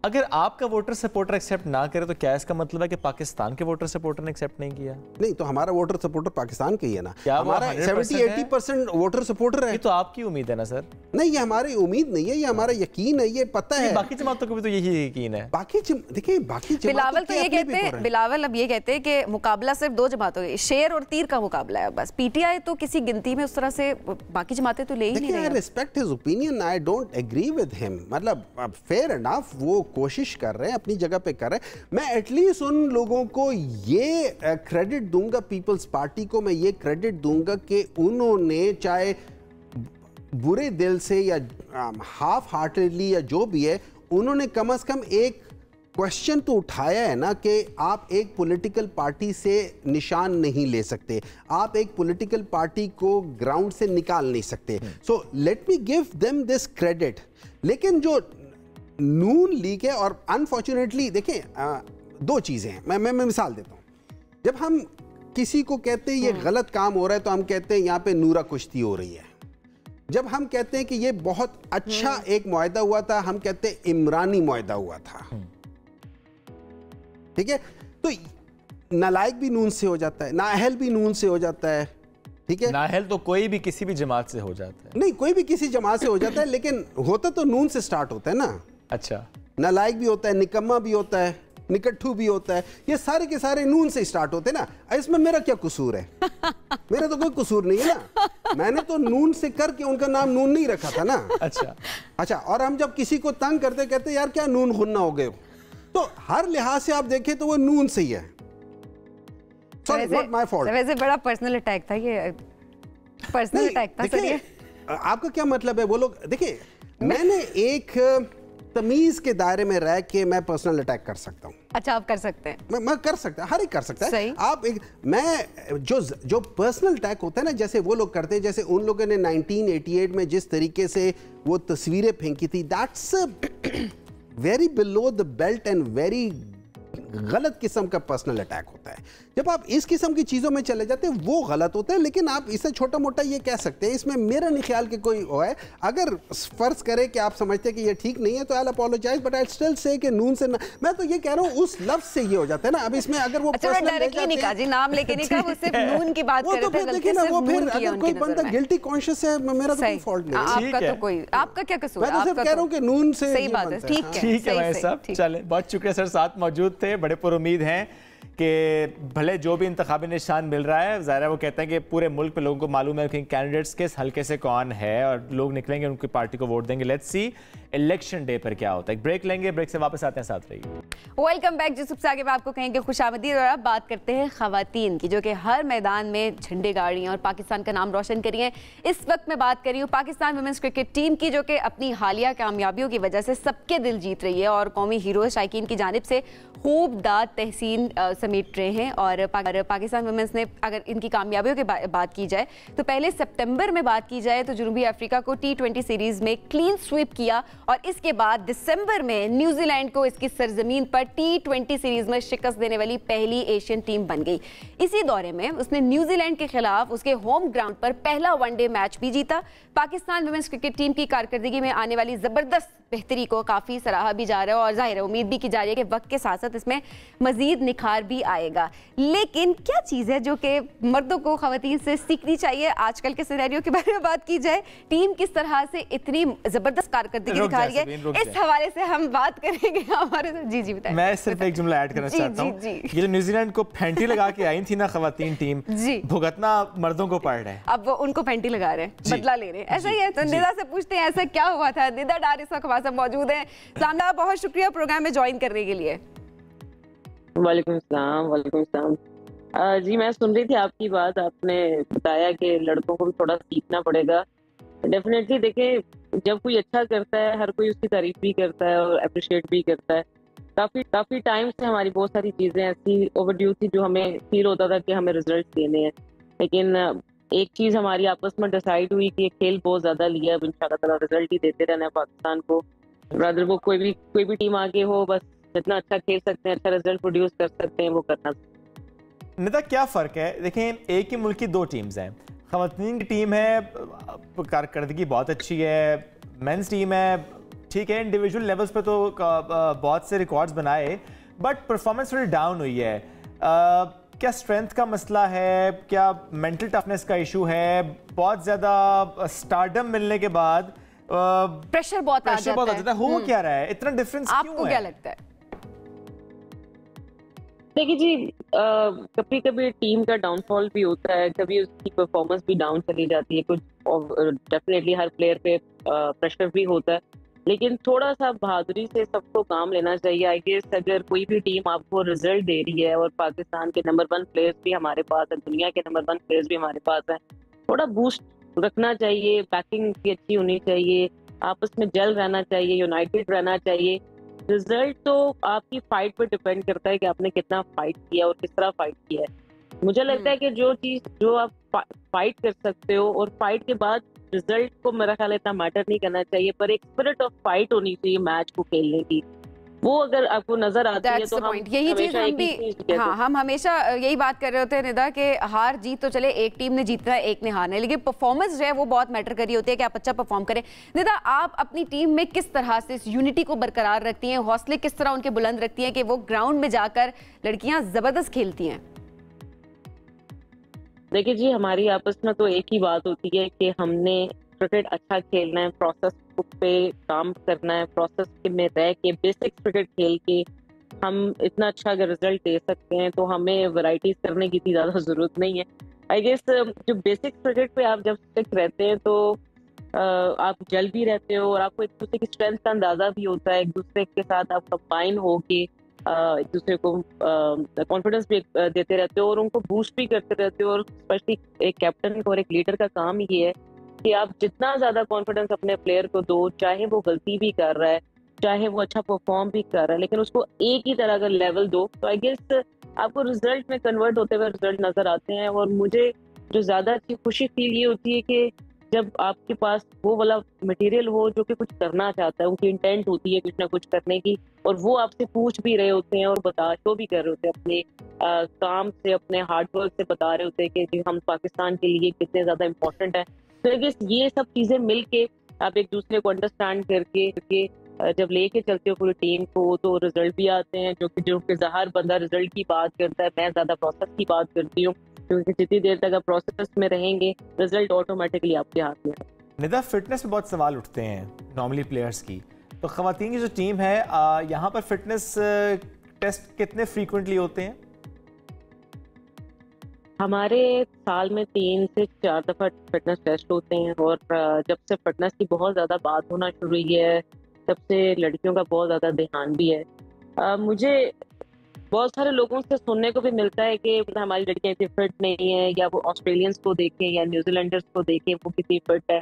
अगर आपका वोटर सपोर्टर एक्सेप्ट ना करे तो क्या इसका मतलब है कि पाकिस्तान के वोटर सपोर्टर ने एक्सेप्ट नहीं किया? नहीं, तो हमारा वोटर सपोर्टर पाकिस्तान का ही है ना। हमारा 70-80% वोटर सपोर्टर है। ये तो आपकी उम्मीद है ना सर? नहीं, ये हमारी उम्मीद नहीं है, ये हमारा यकीन है, ये पता है। बाकी जमातों को भी तो यही यकीन है। बाकी देखिए, बाकी बिलावल तो ये कहते हैं, बिलावल अब ये कहते हैं कि मुकाबला सिर्फ 2 जमातों का, शेर और तीर का मुकाबला है बस। पीटीआई तो किसी गिनती में उस तरह से, बाकी जमातें तो ले ही नहीं रही। I respect his opinion, I don't agree with him. मतलब फेयर एनफ, वो कोशिश कर रहे हैं, अपनी जगह पे कर रहे हैं। मैं एटलीस्ट उन लोगों को ये क्रेडिट दूंगा, पीपल्स पार्टी को मैं ये क्रेडिट दूंगा कि उन्होंने चाहे बुरे दिल से या हाफ हार्टेडली या जो भी है, उन्होंने कम से कम एक क्वेश्चन तो उठाया है ना कि आप एक पॉलिटिकल पार्टी से निशान नहीं ले सकते, आप एक पॉलिटिकल पार्टी को ग्राउंड से निकाल नहीं सकते। So let me give them this credit. लेकिन जो नून लीग है, और अनफॉर्चुनेटली देखें, 2 चीज़ें हैं, मैं मिसाल देता हूँ। जब हम किसी को कहते हैं ये गलत काम हो रहा है तो हम कहते हैं यहाँ पे नूरा कुश्ती हो रही है। जब हम कहते हैं कि ये बहुत अच्छा एक मुआहदा हुआ था, हम कहते हैं इमरानी मुआहदा हुआ था। ठीक है, तो नालायक भी नून से हो जाता है, नाअहल भी नून से हो जाता है। ठीक है, नाअहल तो कोई भी किसी भी जमात से हो जाता है। नहीं, कोई भी किसी जमात से हो जाता है, लेकिन होता तो नून से स्टार्ट होता है ना। अच्छा, नालायक भी होता है, निकम्मा भी होता है, निकट्ठू भी होता है, ये सारे के सारे नून से स्टार्ट होते हैं ना। इसमें मेरा क्या कसूर है? मेरा तो कोई कसूर नहीं है ना, मैंने तो नून से करके उनका नाम नून नहीं रखा था ना। अच्छा, और हम जब किसी को तंग करते कहते यार क्या नून खुन्ना हो गए हो, तो हर लिहाज से आप देखें तो वो नून से ही है। Sorry, not my fault. वैसे बड़ा पर्सनल अटैक था ये, पर्सनल अटैक था सर ये। आपका क्या मतलब है? वो लोग देखिए, मैंने एक तमीज के दायरे में रह के मैं पर्सनल अटैक कर सकता हूँ। अच्छा, आप कर सकते हैं? मैं कर सकता, हर एक कर सकता है। सही। आप एक, मैं जो पर्सनल अटैक होता है ना, जैसे वो लोग करते हैं, जैसे उन लोगों ने 1988 में जिस तरीके से वो तस्वीरें फेंकी थी, that's very below the belt and very गलत किस्म का पर्सनल अटैक होता है। जब आप इस किस्म की चीज़ों में चले जाते हैं वो गलत होता है, लेकिन आप इसे छोटा मोटा ये कह सकते हैं, इसमें मेरा नहीं ख्याल कि कोई हो है। अगर फर्ज करे कि आप समझते हैं कि ये ठीक नहीं है तो I apologise, but I still say कि नून से मैं तो ये कह रहा हूँ उस लफ्ज से ये हो जाता है ना। अब इसमें अगर वो डायरेक्टली नहीं कहा जी, नाम लेके नहीं कहा, वो सिर्फ नून की बात कर रहे थे। फिर देखिए ना, वो फिर अगर कोई बंदा गिल्टी कॉन्शियस है, मेरा तो कोई फॉल्ट नहीं है। आपका तो कोई, आपका क्या कसूर? मैं तो सिर्फ कह रहा हूँ कि नून से सही बात है। ठीक है, ठीक है भाई साहब, चले, बहुत शुक्रिया सर, साथ मौजूद थे। बड़े पुरुमीद हैं कि भले जो भी इंतखाबी निशान मिल रहा है, ज़ाहिर है वो कहते हैं कि पूरे मुल्क में लोगों को मालूम है कि कैंडिडेट्स किस हल्के से कौन है और लोग निकलेंगे उनकी पार्टी को वोट देंगे। लेट्स सी इलेक्शन डे पर क्या होता है। एक ब्रेक लेंगे, ब्रेक से वापस आते हैं, साथ रहिए। Welcome back. जिस सबसे आगे मैं आपको कहेंगे खुशामदीद, और अब बात करते हैं खवातीन की, जो कि हर मैदान में झंडे गाड़ रही हैं और पाकिस्तान का नाम रोशन करी हैं। इस वक्त मैं बात कर रही हूँ पाकिस्तान वुमेन्स क्रिकेट टीम की, जो कि अपनी हालिया कामयाबियों की वजह से सबके दिल जीत रही है और कौमी हीरो शायकीन की जानिब से खूब दाद तहसीन समेट रहे हैं। और पाकिस्तान वुमेन्स ने, अगर इनकी कामयाबियों की बात की जाए तो पहले सितंबर में बात की जाए तो जनूबी अफ्रीका को T20 सीरीज में क्लीन स्वीप किया और इसके बाद दिसंबर में न्यूजीलैंड को इसकी सरजमीन पर T20 सीरीज में शिकस्त देने वाली पहली एशियन टीम बन गई। इसी दौरे में उसने न्यूजीलैंड के खिलाफ उसके होम ग्राउंड पर पहला वनडे मैच भी जीता। पाकिस्तान वुमेन्स क्रिकेट टीम की कारकर्दगी में आने वाली जबरदस्त बेहतरी को काफी सराहा भी जा रहा है और जाहिर है उम्मीद भी की जा रही है कि वक्त के साथ साथ इसमें मजीद निखार भी आएगा। लेकिन क्या चीज है जो कि मर्दों को खवातीन से सीखनी चाहिए? आजकल के सिनेरियो के बारे में बात की जाए, टीम किस तरह से इतनी जबरदस्त कारकर्दगी दिखा रही है, इस हवाले से हम बात करेंगे हमारे। जी जी बताएं। मैं सिर्फ एक जुमला ऐड करना चाहता हूँ, ये जो न्यूजीलैंड को फैंटी लगा के आई थी ना खवातीन टीम, भुगतना मर्दों को पड़ रहा है। अब वो उनको फैंटी लगा रहे हैं, बदला ले रहे हैं, ऐसा ही है। तो निदा से पूछते हैं ऐसा क्या हुआ था। निदा डार इस वक्त हमारे साथ मौजूद है। सामना, बहुत शुक्रिया प्रोग्राम में ज्वाइन करने के लिए। वालेकुम सलाम। वालेकुम सलाम। जी मैं सुन रही थी आपकी बात, आपने बताया कि लड़कों को भी थोड़ा सीखना पड़ेगा। डेफिनेटली देखिए, जब कोई अच्छा करता है हर कोई उसकी तारीफ भी करता है और अप्रिशिएट भी करता है। काफी टाइम से हमारी बहुत सारी चीजें ऐसी ओवरड्यू थी जो हमें फील होता था कि हमें रिजल्ट देने हैं, लेकिन एक चीज हमारी आपस में डिसाइड हुई कि खेल बहुत ज्यादा लिया, अब इंशाल्लाह ताला रिजल्ट ही देते रहना है पाकिस्तान को। रादर वो कोई भी टीम आगे हो, बस जितना अच्छा खेल सकते हैं, अच्छा रिजल्ट प्रोड्यूस कर सकते हैं, वो करना। निदा क्या फ़र्क है? देखें, एक ही मुल्क की दो टीम्स हैं। ख़वातीन की टीम है, कारकर्दगी बहुत अच्छी है, मेंस टीम है, ठीक है, इंडिविजुअल लेवल्स पे तो बहुत से रिकॉर्ड्स बनाए, बट परफॉर्मेंस थोड़ी डाउन हुई है। क्या स्ट्रेंथ का मसला है? क्या मेंटल टफनेस का इशू है? बहुत ज़्यादा स्टारडम मिलने के बाद प्रेशर बहुत आ जाता है। हो क्या रहा है? इतना डिफरेंस क्यों है? आपको क्या लगता है? देखिए जी, कभी कभी टीम का डाउनफॉल भी होता है, कभी उसकी परफॉर्मेंस भी डाउन चली जाती है, कुछ डेफिनेटली हर प्लेयर पे प्रेशर भी होता है, लेकिन थोड़ा सा बहादुरी से सबको काम लेना चाहिए। आई गेस अगर कोई भी टीम आपको रिजल्ट दे रही है और पाकिस्तान के नंबर 1 प्लेयर्स भी हमारे पास है, दुनिया के नंबर 1 प्लेयर्स भी हमारे पास है, थोड़ा बूस्ट रखना चाहिए, बैकिंग भी अच्छी होनी चाहिए, आपस में जल रहना चाहिए, यूनाइटेड रहना चाहिए। रिजल्ट तो आपकी फाइट पर डिपेंड करता है कि आपने कितना फाइट किया और किस तरह फाइट किया है। मुझे लगता है कि जो आप फाइट कर सकते हो और फाइट के बाद रिजल्ट को मेरा ख्याल इतना मैटर नहीं करना चाहिए, पर एक स्पिरिट ऑफ फाइट होनी चाहिए मैच को खेलने की। वो अगर आपको नजर आती है तो हम यही चीज हम भी, हाँ, हम हमेशा यही बात कर रहे होते हैं निदा कि हार जीत तो चले, एक टीम ने जीतना है एक ने हारना है, लेकिन परफॉर्मेंस जो है वो बहुत मैटर कर रही होती है कि आप अच्छा परफॉर्म करें। निदा, आप अपनी टीम में किस तरह से इस यूनिटी को बरकरार रखती हैं, हौसले किस तरह उनके बुलंद रखती हैं कि वो ग्राउंड में जाकर लड़कियां जबरदस्त खेलती हैं? देखिए जी, हमारी आपस में तो एक ही बात होती है कि हमने क्रिकेट अच्छा खेलना है, प्रोसेस पे काम करना है, प्रोसेस में रह के बेसिक क्रिकेट खेल के हम इतना अच्छा अगर रिजल्ट दे सकते हैं तो हमें वैरायटीज करने की इतनी ज़्यादा ज़रूरत नहीं है। आई गेस जो बेसिक क्रिकेट पे आप जब स्टिक रहते हैं तो आप जल भी रहते हो और आपको एक दूसरे की स्ट्रेंथ का अंदाज़ा भी होता है, एक दूसरे के साथ आप कंबाइन हो के एक दूसरे को कॉन्फिडेंस भी देते रहते हो और उनको बूस्ट भी करते रहते हो। और स्पेशली एक कैप्टन और एक लीडर का काम ये है कि आप जितना ज्यादा कॉन्फिडेंस अपने प्लेयर को दो, चाहे वो गलती भी कर रहा है, चाहे वो अच्छा परफॉर्म भी कर रहा है, लेकिन उसको एक ही तरह का लेवल दो, तो आई गेस आपको रिजल्ट में कन्वर्ट होते हुए रिजल्ट नजर आते हैं। और मुझे जो ज्यादा अच्छी खुशी फील ये होती है कि जब आपके पास वो वाला मटेरियल हो जो कि कुछ करना चाहता है, उनकी इंटेंट होती है कुछ ना कुछ करने की, और वो आपसे पूछ भी रहे होते हैं और शो भी कर रहे होते हैं अपने काम से, अपने हार्डवर्क से बता रहे होते हैं कि जी हम पाकिस्तान के लिए कितने ज्यादा इम्पोर्टेंट है। तो I guess ये सब चीजें मिलके आप एक दूसरे को अंडरस्टैंड करके जब लेके चलते हो पूरी टीम को, तो रिजल्ट भी आते हैं। जो कि ज़ाहिर बंदा रिजल्ट की बात करता है, मैं ज्यादा प्रोसेस की बात करती हूँ, क्योंकि जितनी देर तक आप प्रोसेस में रहेंगे रिजल्ट ऑटोमेटिकली आपके हाथ में है। निदा, फिटनेस पे बहुत सवाल उठते हैं नॉर्मली प्लेयर्स की, तो खवातीन की जो टीम है यहाँ पर फिटनेस टेस्ट कितने फ्रीक्वेंटली होते हैं? हमारे साल में 3 से 4 दफा फिटनेस टेस्ट होते हैं, और जब से फिटनेस की बहुत ज्यादा बात होना शुरू हुई है तब से लड़कियों का बहुत ज्यादा ध्यान भी है। मुझे बहुत सारे लोगों से सुनने को भी मिलता है कि मतलब हमारी लड़कियां इतनी फिट नहीं है, या वो ऑस्ट्रेलियंस को देखें या न्यूजीलैंडर्स को देखें वो कितनी फिट है।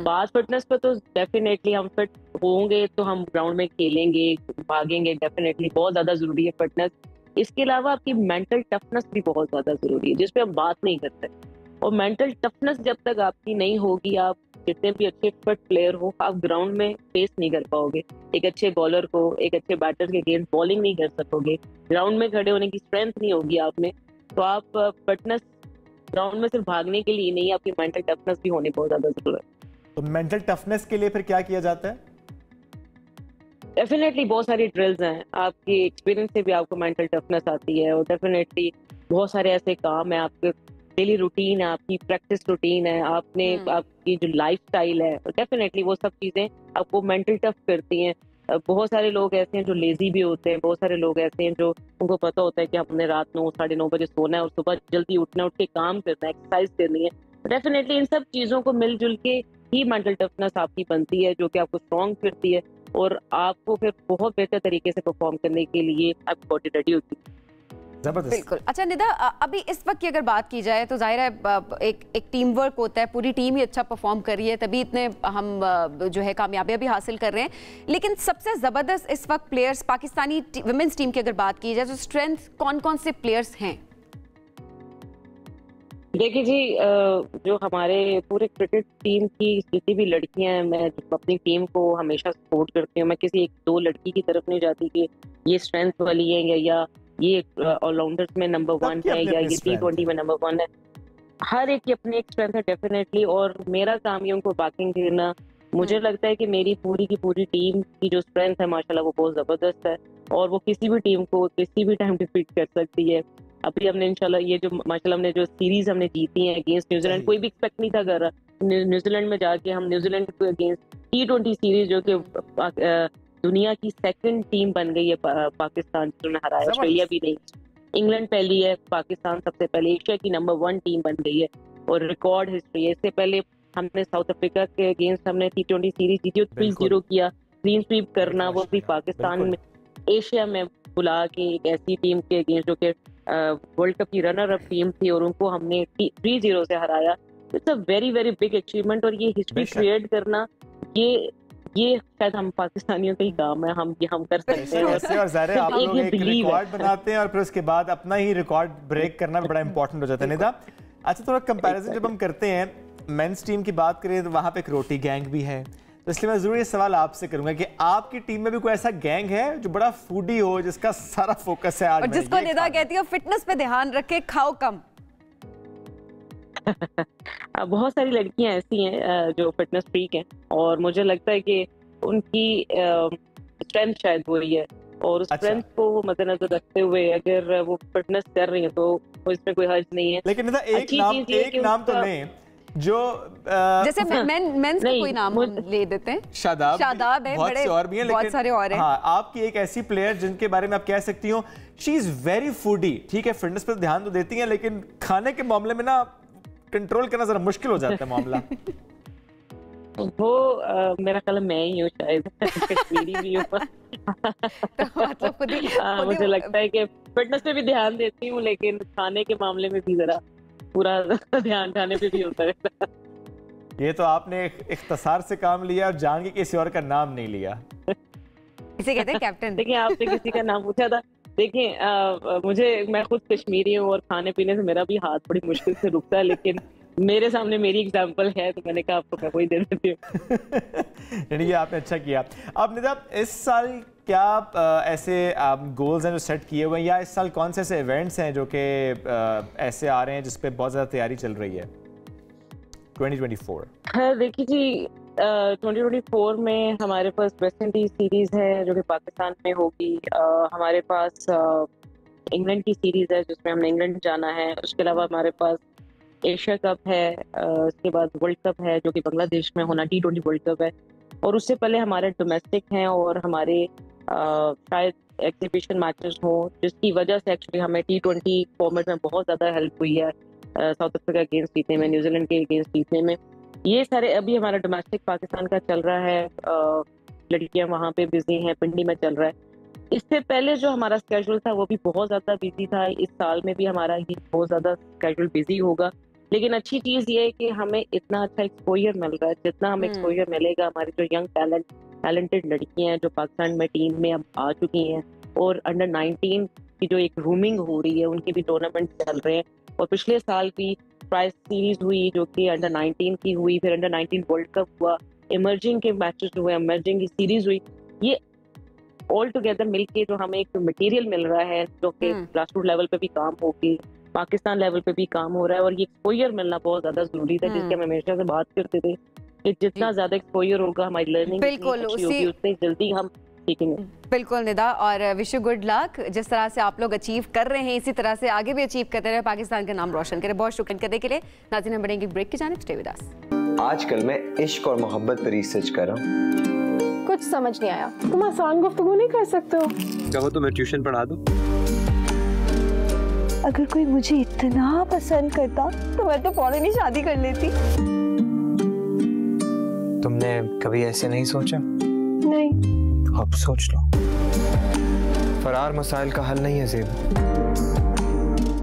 बात फिटनेस पे तो डेफिनेटली हम फिट होंगे तो हम ग्राउंड में खेलेंगे, भागेंगे, डेफिनेटली बहुत ज्यादा जरूरी है फिटनेस। इसके अलावा आपकी मेंटल टफनेस भी बहुत ज्यादा जरूरी है, जिसपे हम बात नहीं करते। और मेंटल टफनेस जब तक आपकी नहीं होगी, आप जितने भी अच्छे फिट प्लेयर हो, आप ग्राउंड में फेस नहीं कर पाओगे। एक अच्छे बॉलर को, एक अच्छे बैटर के अगेंस्ट बॉलिंग नहीं कर सकोगे, ग्राउंड में खड़े होने की स्ट्रेंथ नहीं होगी आप में। तो आप फिटनेस ग्राउंड में सिर्फ भागने के लिए नहीं, आपकी मेंटल टफनेस भी होनी बहुत ज्यादा जरूरत है। तो मेंटल टफनेस के लिए फिर क्या किया जाता है? डेफिनेटली बहुत सारी ड्रिल्स हैं, आपकी एक्सपीरियंस से भी आपको मेंटल टफनेस आती है। और डेफिनेटली बहुत सारे ऐसे काम है, आपके डेली रूटीन है, आपकी प्रैक्टिस रूटीन है, आपने आपकी जो लाइफस्टाइल है, डेफिनेटली वो सब चीजें आपको मेंटल टफ करती हैं। बहुत सारे लोग ऐसे हैं जो लेजी भी होते हैं, बहुत सारे लोग ऐसे हैं जो उनको पता होता है कि हमने रात 9 साढ़े 9 बजे सोना है और सुबह जल्दी उठना, उठ के काम करना है, एक्सरसाइज करनी है। डेफिनेटली इन सब चीजों को मिलजुल के ही मेंटल टफनेस आपकी बनती है, जो कि आपको स्ट्रॉन्ग करती है और आपको फिर बहुत बेहतर तरीके से परफॉर्म करने के लिए आपकी बॉडी रेडी होती है। बिल्कुल। अच्छा निदा, अभी इस वक्त की अगर बात की जाए तो जाहिर है एक टीम वर्क होता है, पूरी टीम ही अच्छा परफॉर्म कर रही है तभी इतने हम जो है कामयाबियां भी हासिल कर रहे हैं। लेकिन सबसे ज़बरदस्त इस वक्त प्लेयर्स पाकिस्तानी वुमेन्स टीम की अगर बात की जाए तो स्ट्रेंथ कौन कौन से प्लेयर्स हैं? देखिए जी, जो हमारे पूरे क्रिकेट टीम की जितनी भी लड़कियां हैं, मैं अपनी टीम को हमेशा सपोर्ट करती हूँ। मैं किसी एक दो लड़की की तरफ नहीं जाती कि ये स्ट्रेंथ वाली है या ये ऑलराउंडर्स में नंबर 1 है या ये T20 में नंबर 1 है। हर एक की अपनी एक स्ट्रेंथ है डेफिनेटली, और मेरा काम है उनको बैकिंग देना। मुझे लगता है कि मेरी पूरी की पूरी टीम की जो स्ट्रेंथ है माशाल्लाह वो बहुत जबरदस्त है, और वो किसी भी टीम को किसी भी टाइम डिफीट कर सकती है। अभी हमने इंशाल्लाह ये जो माशाल्लाह हमने जो सीरीज हमने जीती है अगेंस्ट न्यूजीलैंड, कोई भी एक्सपेक्ट नहीं था कर रहा। न्यूजीलैंड में जाके हम न्यूजीलैंड के अगेंस्ट T20 सीरीज, जो कि दुनिया की सेकंड टीम बन गई है पाकिस्तान, जिन्होंने हराया, ऑस्ट्रेलिया भी नहीं, इंग्लैंड पहली है, पाकिस्तान सबसे पहले एशिया की नंबर 1 टीम बन गई है और रिकॉर्ड हिस्ट्री है। इससे पहले हमने साउथ अफ्रीका के अगेंस्ट हमने T20 सीरीज जीती, 3-0 किया, क्लीन स्वीप करना, वो भी पाकिस्तान में एशिया में बुला के एक ऐसी टीम के अगेंस्ट जो कि वर्ल्ड कप की रनर अप टीम थी, और उनको हमने 3-0 से हराया। It's a very very big achievement, और ये हिस्ट्री क्रिएट करना ये शायद हम पाकिस्तानियों का ही काम है, हम कर सकते हैं। और ज़ाहिर है आप लोग एक रिकॉर्ड बनाते हैं और फिर उसके बाद अपना ही रिकॉर्ड ब्रेक करना बड़ा इंपॉर्टेंट हो जाता है। निदा, अच्छा थोड़ा कंपैरिजन जब हम करते हैं, मेंस टीम की बात करें तो वहाँ पे एक रोटी गैंग भी है, तो इसलिए मैं जरूर ये सवाल आपसे करूंगा कि आपकी टीम में भी कोई ऐसा गैंग है जो बड़ा फूडी हो, जिसका सारा फोकस है आज, और जिसको निदा कहती है फिटनेस पे ध्यान रखे, खाओ कम? बहुत सारी लड़कियां ऐसी हैं जो फिटनेस फ्रीक हैं, और मुझे लगता है कि उनकी स्ट्रेंथ शायद वही है, और उस स्ट्रेंथ को वो मद्देनजर रखते हुए अगर वो फिटनेस कर रही हैं तो इसमें कोई हर्ज नहीं है। लेकिन एक नाम तो लें जो जैसे मेंस का कोई नाम ले देते हैं, शादाब है, बहुत से और भी हैं, बहुत सारे और हैं। हाँ, आपकी एक ऐसी प्लेयर जिनके बारे में आप कह सकती हो शी इज वेरी फूडी, ठीक है फिटनेस पर ध्यान तो देती हैं लेकिन खाने के मामले में ना कंट्रोल करना जरा मुश्किल हो जाता है मामला। वो मेरा ख्याल मैं ही हूँ शायद, कश्मीरी भी हूँ। तो मतलब खुद ही मुझे लगता है कि फिटनेस पे भी ध्यान देती हूँ, लेकिन खाने के मामले में भी जरा पूरा ध्यान खाने पे भी होता है। ये तो आपने इख्तिसार से काम लिया और जान के किसी और का नाम नहीं लिया। इसे कहते हैं कैप्टन। देखिए आपने किसी का नाम पूछा था, देखिए मैं खुद कश्मीरी हूँ और खाने पीने से मेरा भी हाथ बड़ी मुश्किल से रुकता है, लेकिन मेरे सामने मेरी एग्जांपल है तो मैंने कहा आपको मैं वही दे देती हूँ। यानी कि आपने अच्छा किया। अब निदा, इस साल क्या ऐसे गोल्स हैं जो सेट किए हुए हैं, या इस साल कौन से ऐसे इवेंट्स हैं जो कि ऐसे आ रहे हैं जिस पे बहुत ज़्यादा तैयारी चल रही है 2024? हाँ देखिए जी, 2024 में हमारे पास वेस्ट इंडीज सीरीज है जो कि पाकिस्तान में होगी। हमारे पास इंग्लैंड की सीरीज है जिसमें हमने इंग्लैंड जाना है। उसके अलावा हमारे पास एशिया कप है, उसके बाद वर्ल्ड कप है जो कि बांग्लादेश में होना, T20 वर्ल्ड कप है। और उससे पहले हमारे डोमेस्टिक हैं और हमारे शायद एग्जीबिशन मैचेस हो, जिसकी वजह से एक्चुअली हमें T20 फॉर्मेट में बहुत ज़्यादा हेल्प हुई है साउथ अफ्रीका के अगेंस्ट जीतने में, न्यूजीलैंड के अगेंस्ट जीतने में। ये सारे अभी हमारा डोमेस्टिक पाकिस्तान का चल रहा है, लड़कियां वहाँ पे बिजी हैं, पिंडी में चल रहा है। इससे पहले जो हमारा स्केड्यूल था वो भी बहुत ज़्यादा बिजी था। इस साल में भी हमारा ये बहुत ज़्यादा स्केड्यूल बिजी होगा, लेकिन अच्छी चीज़ ये है कि हमें इतना अच्छा एक्सपोजर मिल रहा है। जितना हमें एक्सपोजर मिलेगा, हमारी जो यंग टैलेंटेड लड़कियां हैं जो पाकिस्तान में टीम में अब आ चुकी हैं, और अंडर 19 की जो एक ग्रूमिंग हो रही है, उनके भी टूर्नामेंट चल रहे हैं। और पिछले साल भी प्राइज सीरीज हुई जो कि अंडर 19 की हुई, फिर अंडर 19 वर्ल्ड कप हुआ, इमर्जिंग के मैचेस हुए, इमर्जिंग की सीरीज हुई। ये ऑल टुगेदर मिलके जो हमें एक मटेरियल मिल रहा है जो कि ग्रासरूट लेवल पे भी काम होगी, पाकिस्तान लेवल पे भी काम हो रहा है। और ये एक्सपोजर मिलना बहुत ज्यादा जरूरी था, जिसके हम हमेशा से बात करते थे कि जितना ज्यादा एक्सपोजर होगा हमारी लर्निंग अच्छी होगी, उतनी जल्दी हम सीखेंगे। बिल्कुल निदा, और विश यू गुड लक। जिस तरह से आप लोग अचीव कर रहे हैं इसी तरह से आगे भी अचीव करते रहे, पाकिस्तान का नाम रोशन करें। बहुत शुक्रिया करने के लिए। नाज़रीन, हम बढ़ेंगे ब्रेक की जानिब। Stay with us. आजकल मैं इश्क और मोहब्बत पर रिसर्च कर रहा हूँ। कुछ समझ नहीं आया। तुम आसान गुफ्तगू नहीं कर सकते हो? कहो तो मैं ट्यूशन पढ़ा दूँ। अगर कोई मुझे इतना पसंद करता तो मैं तो फौरन ही शादी कर लेती। तुमने कभी ऐसे नहीं सोचा? नहीं। तो अब सोच लो। फरार मसाइल का हल नहीं है ज़ेब।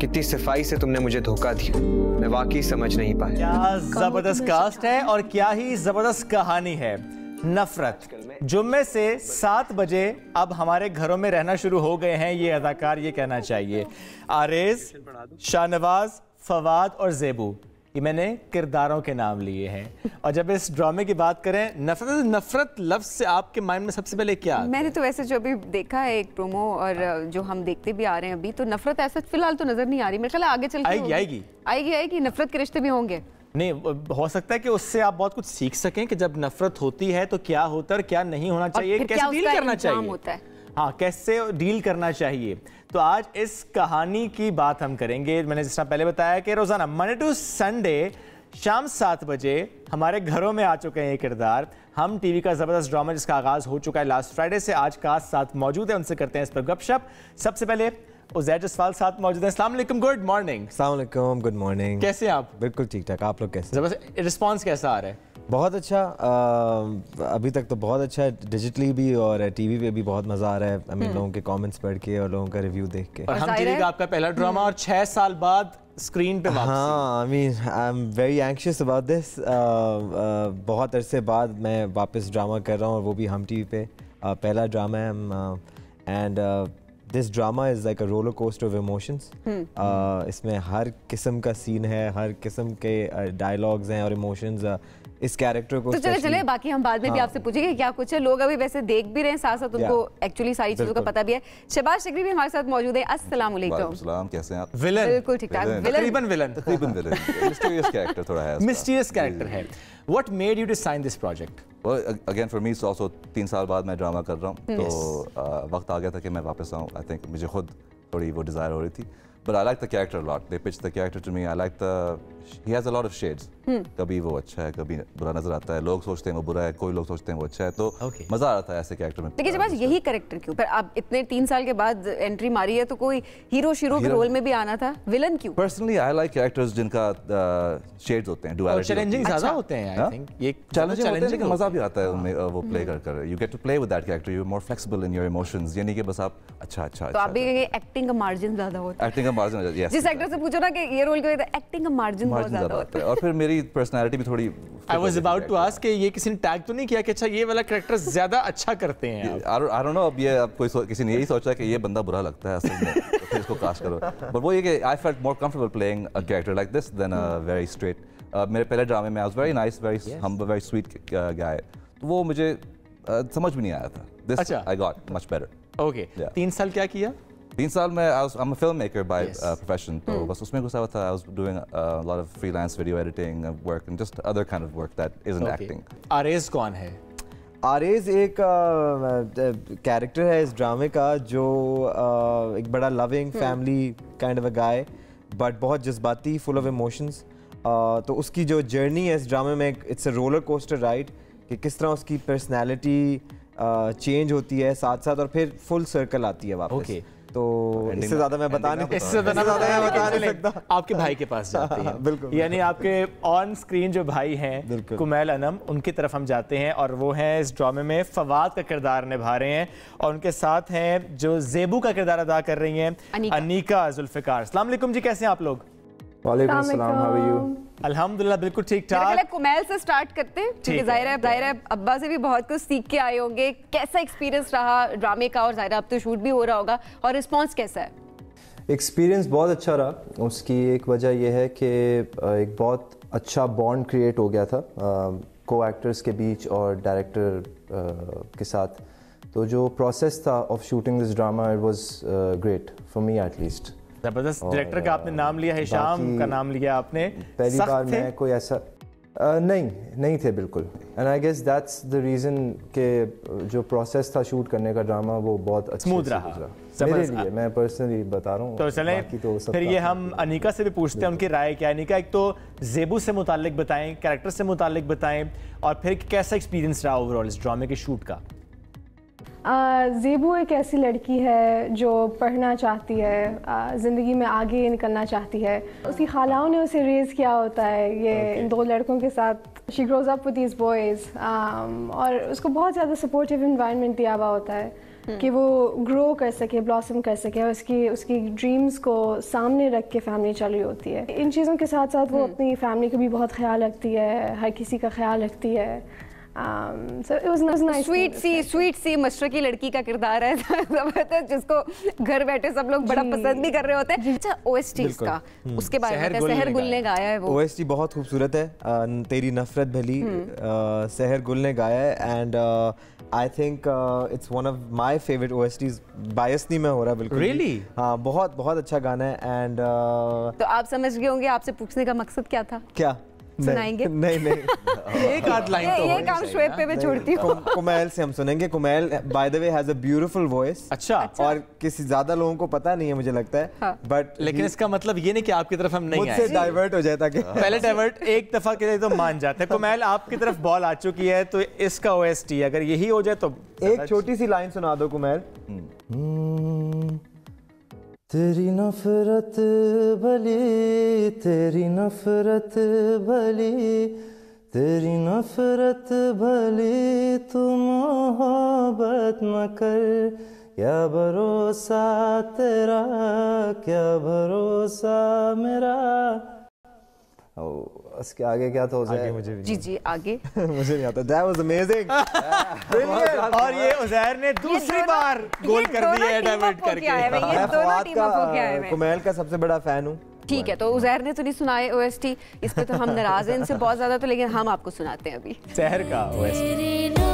कितनी सफाई से तुमने मुझे धोखा दिया, मैं वाकई समझ नहीं पाया। क्या जबरदस्त कास्ट है और क्या ही जबरदस्त कहानी है। नफरत जुम्मे से 7 बजे अब हमारे घरों में रहना शुरू हो गए हैं ये अदाकार, ये कहना चाहिए। आरेज, शाहनवाज, फवाद और ज़ेबू, ये मैंने किरदारों के नाम लिए हैं। और जब इस ड्रामे की बात करें, नफरत लफ्ज से आपके माइंड में सबसे पहले क्या? मैंने तो वैसे जो अभी देखा है एक प्रोमो और जो हम देखते भी आ रहे हैं अभी, तो नफरत ऐसा फिलहाल तो नजर नहीं आ रही। मेरे ख्याल आगे चल के आएगी नफरत के रिश्ते भी होंगे। नहीं, हो सकता है कि उससे आप बहुत कुछ सीख सकें कि जब नफरत होती है तो क्या होता है, क्या नहीं होना चाहिए, कैसे डील करना चाहिए। हाँ, कैसे डील करना चाहिए। तो आज इस कहानी की बात हम करेंगे। मैंने जिस तरह पहले बताया कि रोजाना मंडे टू संडे शाम 7 बजे हमारे घरों में आ चुके हैं ये किरदार। हम टीवी का जबरदस्त ड्रामा जिसका आगाज हो चुका है लास्ट फ्राइडे से, आज का साथ मौजूद है, उनसे करते हैं इस पर गपशप। सबसे पहले उज़ैर जसवाल साथ मौजूद हैं। अस्सलाम वालेकुम, गुड मॉर्निंग। अस्सलाम वालेकुम, गुड मॉर्निंग। कैसे हैं आप? बिल्कुल ठीक ठाक, आप लोग कैसे? जबरदस्त। रिस्पॉन्स कैसा आ रहा है? बहुत अच्छा। अभी तक तो बहुत अच्छा है, डिजिटली भी और टीवी पे भी बहुत मज़ा आ रहा है। आई मीन लोगों के कमेंट्स पढ़ के और लोगों का रिव्यू देख के। और हम टीवी का आपका पहला ड्रामा और 6 साल बाद स्क्रीन पे वापसी। हाँ, I mean I am very anxious about this. बहुत अरसे बाद मैं वापस ड्रामा कर रहा हूँ और वो भी हम टीवी पे। पहला ड्रामा है and this drama is like a roller coaster of emotions. इसमें हर किस्म का सीन है, हर किस्म के डायलॉग्स हैं और इमोशंस इस कैरेक्टर को। तो चले बाकी हम बाद में भी आपसे पूछेंगे क्या कुछ है। लोग अभी वैसे देख भी रहे हैं, साथ साथ उनको एक्चुअली सारी चीजों का पता भी है। शहबाज शिकरी भी हमारे साथ मौजूद है। अस्सलाम वालेकुम। कैसे हैं आप? विलन? बिल्कुल ठीक ठाक। तकरीबन विलन। मिस्टीरियस कैरेक्टर थोड़ा है। मिस्टीरियस कैरेक्टर है। What made you to sign this project? Well, again for me it's also 3 साल बाद मैं ड्रामा कर रहा हूँ, तो वक्त आ गया था कि मैं वापस आऊँ। I think मुझे खुद थोड़ी वो डिज़ायर हो रही थी। But I like the character a lot. They pitched the character to me. I like he has a lot of shades. कभी वो अच्छा है, कभी बुरा नजर आता है। लोग सोचते हैं वो बुरा है, कोई लोग सोचते हैं वो अच्छा है। तो मजा आता है ऐसे कैरेक्टर में। लेकिन जब यही कैरेक्टर क्यों? पर आप इतने 3 साल के बाद एंट्री मारी है, तो कोई हीरो के रोल में भी आना था, विलन क्यों? Personally, I like characters जिनका शेड्स होते हैं, duality। चैलेंजिंग ज़्यादा होते हैं, I think। ये चैलेंजिंग होते हैं, लेकिन मजा भी आता है उनमें वो प्ले कर। You get to play with that character. You're more flexible in your emotions. ये नहीं कि बस आप अच्छा। तो आप भी एक्टिंग का मार्जिन ज़्यादा होता है। एक्टिंग का मार्जिन, yes। जिस एक्टर से पूछो ना कि ये रोल क्यों, एक्टिंग का मार्जिन बहुत ज़्यादा होता है। और फिर मेरी पर्सनालिटी भी थोड़ी। I was about to ask कि ये किसी ने टैग तो नहीं किया कि अच्छा ये वाला कैरेक्टर ज़्यादा अच्छा करते हैं? I don't know, अब ये अब कोई किसी ने यही सोचा कि ये बंदा बुरा लगता है असल में, तो फिर इसको कास्ट करो। But वो ये कि I felt more comfortable playing a character like this than a very straight मेरे पहले ड्रामे में I was very nice, very humble, very sweet guy, तो वो मुझे समझ में नहीं आया था. This I got much better. Okay, 3 साल क्या किया? 3 साल में I'm a filmmaker by profession, तो बस उसमें घुसा हुआ था. I was doing a lot of freelance video editing work and just other kind of work that isn't acting. आरेज कौन है? आरेज एक कैरेक्टर है इस ड्रामे का जो एक बड़ा loving family kind of a guy, but बहुत जज्बाती, फुल ऑफ इमोशंस. तो उसकी जो जर्नी है इस ड्रामे में, it's a roller coaster ride कि किस तरह उसकी पर्सनैलिटी चेंज होती है साथ साथ और फिर फुल सर्कल आती है वापस. तो इससे ज़्यादा मैं बता नहीं सकता. आपके भाई के पास जाते हैं. बिल्कुल. यानी आपके ऑन स्क्रीन जो भाई हैं कुमैल अनम, उनकी तरफ हम जाते हैं और वो हैं इस ड्रामे में फवाद का किरदार निभा रहे हैं और उनके साथ हैं जो ज़ेबू का किरदार अदा कर रही हैं अनीका जुल्फ़िकार. अस्सलाम वालेकुम जी, कैसे हैं आप लोग? वालेकुम अस्सलाम, हाउ आर यू? अल्हम्दुलिल्लाह बिल्कुल ठीक ठाक. कुमैल से स्टार्ट करते हैं क्योंकि ज़ाहिर है अब्बा से भी बहुत कुछ सीख के आए होंगे. कैसा एक्सपीरियंस रहा ड्रामे का? और ज़ाहिर अब तो शूट भी हो रहा होगा, और रिस्पांस कैसा है? एक्सपीरियंस बहुत अच्छा रहा. उसकी एक वजह यह है कि एक बहुत अच्छा बॉन्ड क्रिएट हो गया था को एक्टर्स के बीच और डायरेक्टर के साथ. तो जो प्रोसेस था of shooting this drama, it was great for me at least. जबरदस्त. डायरेक्टर का आपने नाम लिया, हिशाम का नाम लिया आपने. पहली बार मैं कोई ऐसा नहीं थे बिल्कुल. And I guess that's the reason के जो प्रोसेस था शूट करने का ड्रामा वो बहुत अच्छा स्मूथ रहा मेरे लिए. मैं पर्सनली बता रहा हूँ. तो चलें तो फिर ये हम अनीका से भी पूछते हैं उनकी राय क्या. अनीका, एक तो ज़ेबू से मुतालिक बताएं, कैरेक्टर से मुतालिक बताएं, और फिर कैसा एक्सपीरियंस रहा ओवरऑल इस ड्रामे के शूट का? ज़ेबू एक ऐसी लड़की है जो पढ़ना चाहती है, ज़िंदगी में आगे निकलना चाहती है. उसकी खालाओं ने उसे रेज़ किया होता है ये इन 2 लड़कों के साथ. She grows up with these boys और उसको बहुत ज़्यादा सपोर्टिव इन्वायरमेंट दिया हुआ होता है कि वो ग्रो कर सके, ब्लॉसम कर सके. उसकी ड्रीम्स को सामने रख के फैमिली चल रही होती है. इन चीज़ों के साथ साथ वो अपनी फैमिली का भी बहुत ख्याल रखती है, हर किसी का ख्याल रखती है. So it was nice. Sweet सी मशरक़ी की लड़की का किरदार है जबरदस्त, जिसको घर बैठे सब लोग बड़ा पसंद भी कर रहे होते हैं. अच्छा, OSTs का उसके बारे में सहर गुल ने गाया है. वो OST बहुत खूबसूरत है. तेरी नफरत भली सहर गुल ने गाया है. And I think it's one of my favourite OSTs. बायस नहीं मैं हो रहा बिल्कुल. Really? हाँ, बहुत बहुत अच्छा गाना है. एंड तो आप समझ गए होंगे आपसे पूछने का मकसद क्या था. क्या सुनाएंगे? नहीं एक आध लाइन तो ये काम शोएब पे मैं छोड़ती हूँ. कुमैल से हम सुनेंगे. Kumail by the way has a beautiful voice. अच्छा. और किसी ज्यादा लोगों को पता नहीं है मुझे लगता है. बट लेकिन इसका मतलब ये नहीं कि आपकी तरफ हम नहीं आए. मुझसे डाइवर्ट हो जाए ताकि पहले डाइवर्ट एक दफा के लिए तो मान जाते हैं. कुमैल आपकी तरफ बॉल आ चुकी है, तो इसका OST अगर यही हो जाए तो एक छोटी सी लाइन सुना दो कुमैल. तेरी नफरत भली, तेरी नफरत भली, तेरी नफरत भली, तू मोहब्बत न कर. क्या भरोसा तेरा, क्या भरोसा मेरा. उसके आगे क्या था? आगे मुझे भी जी आगे मुझे नहीं आता. That was amazing. और ये उज़ैर ने दूसरी बार गोल कर दिया है डाइवर्ट करके. मैं दोनों टीमों को क्या है. कुमैल का सबसे बड़ा फैन हूँ. ठीक है, तो उज़ैर ने तो नहीं सुनाए OST, इस पे तो हम नाराज हैं इनसे बहुत ज्यादा. तो लेकिन हम आपको सुनाते हैं अभी सहर का OST.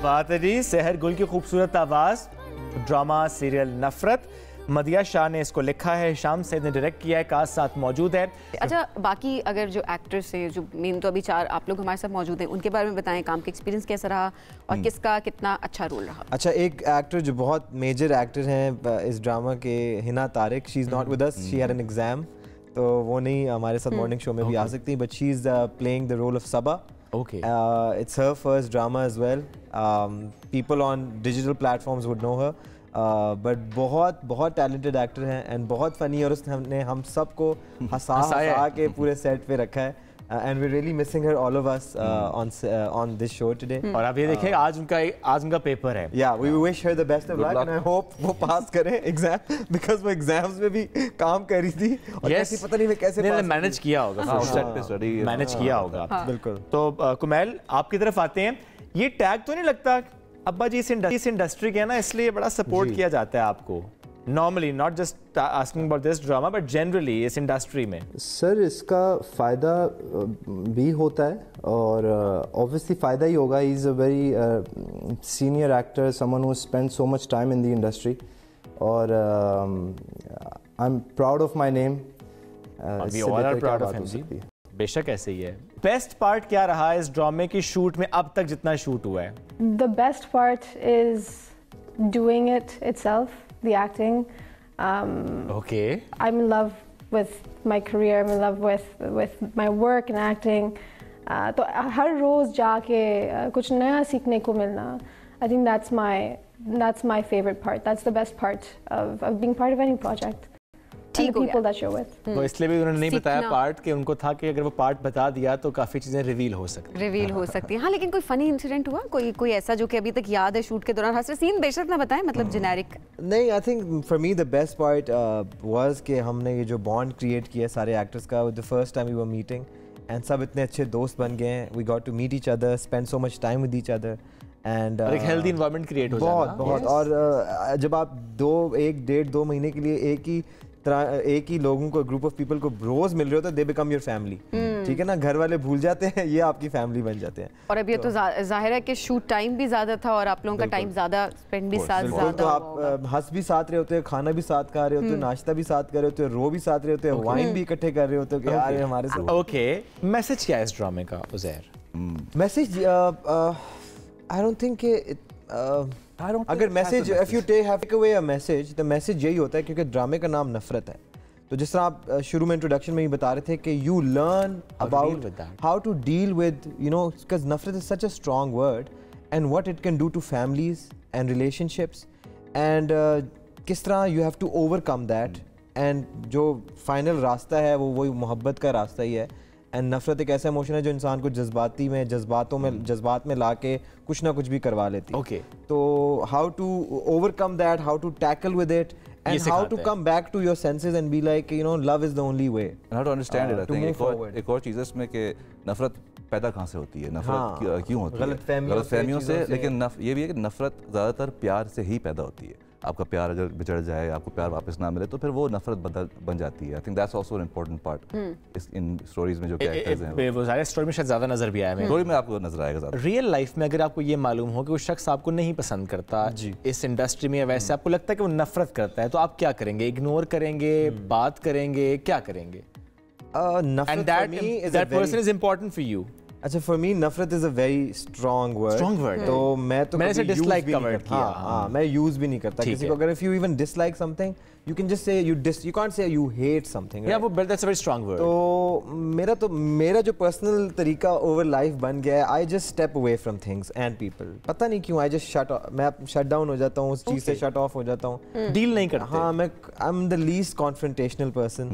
बात है जी. सहर गुल की खूबसूरत आवाज़. ड्रामा सीरियल नफरत. मदिया शाह ने इसको लिखा है, शाम सैयद ने डायरेक्ट किया है, कास्ट साथ मौजूद है. अच्छा, बाकी अगर जो एक्टर्स हैं, जो मेन तो अभी 4 आप लोग हमारे साथ मौजूद हैं, उनके बारे में बताएं. काम का एक्सपीरियंस कैसा रहा और किसका कितना अच्छा रोल रहा? अच्छा, एक एक्टर जो बहुत मेजर एक्टर हैं इस ड्रामा के, Hina Tariq. She is not with us, she had an exam, तो वो नहीं हमारे साथ मॉर्निंग शो में भी आ सकती, but she is playing the role of Saba. Okay. It's her first drama as well. People on digital platforms would know her. But बहुत बहुत टैलेंटेड एक्टर हैं एंड बहुत फ़नी, और उसने हम सबको हंसा के पूरे सेट पे रखा है। And we're really missing her, all of us, on this show today. और आप ये देखिए आज उनका पेपर है। Yeah, we wish her the best of luck and I hope वो पास करे एग्जाम, because वो एग्जाम्स में भी काम कर रही थी और कैसे पता नहीं मैं कैसे पास मैनेज किया होगा, सेट पे स्टडी मैनेज किया होगा। बिल्कुल। तो कुमैल आपकी तरफ आते हैं, ये टैग तो नहीं लगता अब्बा जी इस इंडस्ट्री के ना, इसलिए बड़ा सपोर्ट किया जाता है आपको normally, not just asking about this drama but generally इस इंडस्ट्री में? सर इसका फ़ायदा भी होता है और ऑब्वियसली फ़ायदा ही होगा। He is a very senior actor, someone who spend so much time in the industry, और I am proud of my name. बेशक ऐसे ही है। बेस्ट पार्ट क्या रहा इस ड्रामे की शूट में अब तक जितना शूट हुआ है? The best part is doing it itself, the acting. Okay. I'm in love with my career. I'm in love with my work and acting. तो हर रोज जाके कुछ नया सीखने को मिलना. I think that's my favorite part. That's the best part of being part of any project. ठीक हो people that you're with. तो इसलिए भी उन्होंने नहीं बताया पार्ट कि उनको था कि अगर वो पार्ट बता दिया तो काफी चीजें रिवील हो सकती हैं। हाँ, लेकिन कोई फनी इंसिडेंट हुआ, कोई ऐसा जो कि अभी तक याद है शूट के दौरान? हंस सीन बेशक ना बताएं, मतलब जेनेरिक नहीं। I think for me the best part was कि हमने ये जो बॉन्ड क्रिएट किया सारे एक्टर्स का, the first time we were meeting and सब इतने अच्छे दोस्त बन गए हैं। We got to meet each other, spend so much time with each other and एक हेल्दी एनवायरनमेंट क्रिएट हो जाना बहुत। और जब आप 1.5-2 महीने के लिए एक ही लोगों को, ग्रुप ऑफ पीपल को रोज मिल रहे हो तो दे बिकम योर फैमिली। ठीक है ना, घर वाले भूल जाते हैं, ये आपकी फैमिली बन जाते हैं। और अब ये तो जाहिर है कि शूट टाइम भी ज्यादा था और आप लोगों का टाइम ज्यादा स्पेंड भी साथ ज्यादा, तो आप हंस भी साथ रहे होते हैं, खाना भी साथ खा रहे होते हैं, नाश्ता भी साथ कर रहे होते हैं, रो भी साथ रहे होते हैं, वाइन भी इकट्ठे कर रहे होते हैं कि यार हमारे साथ। ओके, मैसेज क्या है इस ड्रामे का Uzair? Message I don't think अगर message if you take away a message, तो मैसेज यही होता है, क्योंकि ड्रामे का नाम नफरत है। तो जिस तरह आप शुरू में इंट्रोडक्शन में ही बता रहे थे कि you learn about how to deal with, you know, because नफरत is such a strong word and what it can do to families and relationships and किस तरह you have to overcome that. And जो final रास्ता है वो वही मोहब्बत का रास्ता ही है। एंड नफरत एक ऐसा इमोशन है जो इंसान को जज्बात में लाके कुछ ना कुछ भी करवा लेती है। ओके, तो how to overcome that, how to tackle with it and how to come back to your senses and be like, you know, love is the only way and how to understand it. I think एक और चीज़ है इसमें कि नफरत पैदा कहाँ से होती है, नफरत क्यों होती है? गलतफहमियों से। लेकिन ये भी है कि नफरत ज़्यादातर प्यार से ही पैदा होती है। आपका प्यार अगर बिछड़ जाए, आपको प्यार वापस ना मिले, तो फिर वो नफरत बन जाती है। I think that's also an important part in stories में जो कैरेक्टर्स हैं। वो सारे स्टोरी में शायद ज़्यादा नजर भी आया है, स्टोरी में आपको नजर आएगा ज़्यादा। रियल लाइफ में अगर आपको ये मालूम हो कि वो शख्स आपको नहीं पसंद करता इस इंडस्ट्री में, वैसे आपको लगता है कि वो नफरत करता है, तो आप क्या करेंगे? इग्नोर करेंगे, बात करेंगे, क्या करेंगे? And that person is important for you. अच्छा, फॉर मी नफरत is a very strong word. तो मैंने इसे डिसलाइक कवर्ड किया। हाँ, मैं यूज भी नहीं करता किसी को। अगर if you even dislike something, you can just say you can't say you hate something, right? Yeah, but that's a very strong word. तो मेरा जो पर्सनल तरीका ओवर लाइफ बन गया है, I just step away from things and people. पता नहीं क्यों, I just मैं shut down हो जाता हूँ, उस चीज़ से shut off हो जाता हूँ। डील नहीं करते। हाँ, I'm the least confrontational person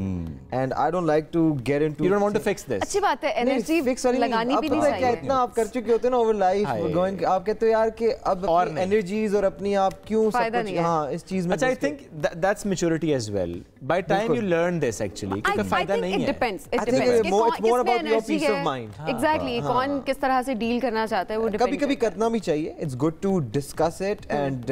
and I don't like to get into. You don't want to fix this. अच्छी बात है, एनर्जी लगानी भी नहीं चाहिए। इतना आप कर चुके होते हैं ना ओवर लाइफ, आप कहते हो यार कि अब एनर्जीज और अपनी आप क्यों सब कुछ, हाँ, इस चीज़ में। अच्छा, I think that's maturity as well. By time you learn this actually, क्योंकि फायदा नहीं है। It depends. It's more about your peace of mind. Exactly. कौन किस तरह से डील करना चाहता है वो डिपेंड। कभी-कभी करना भी चाहिए। It's good to discuss it and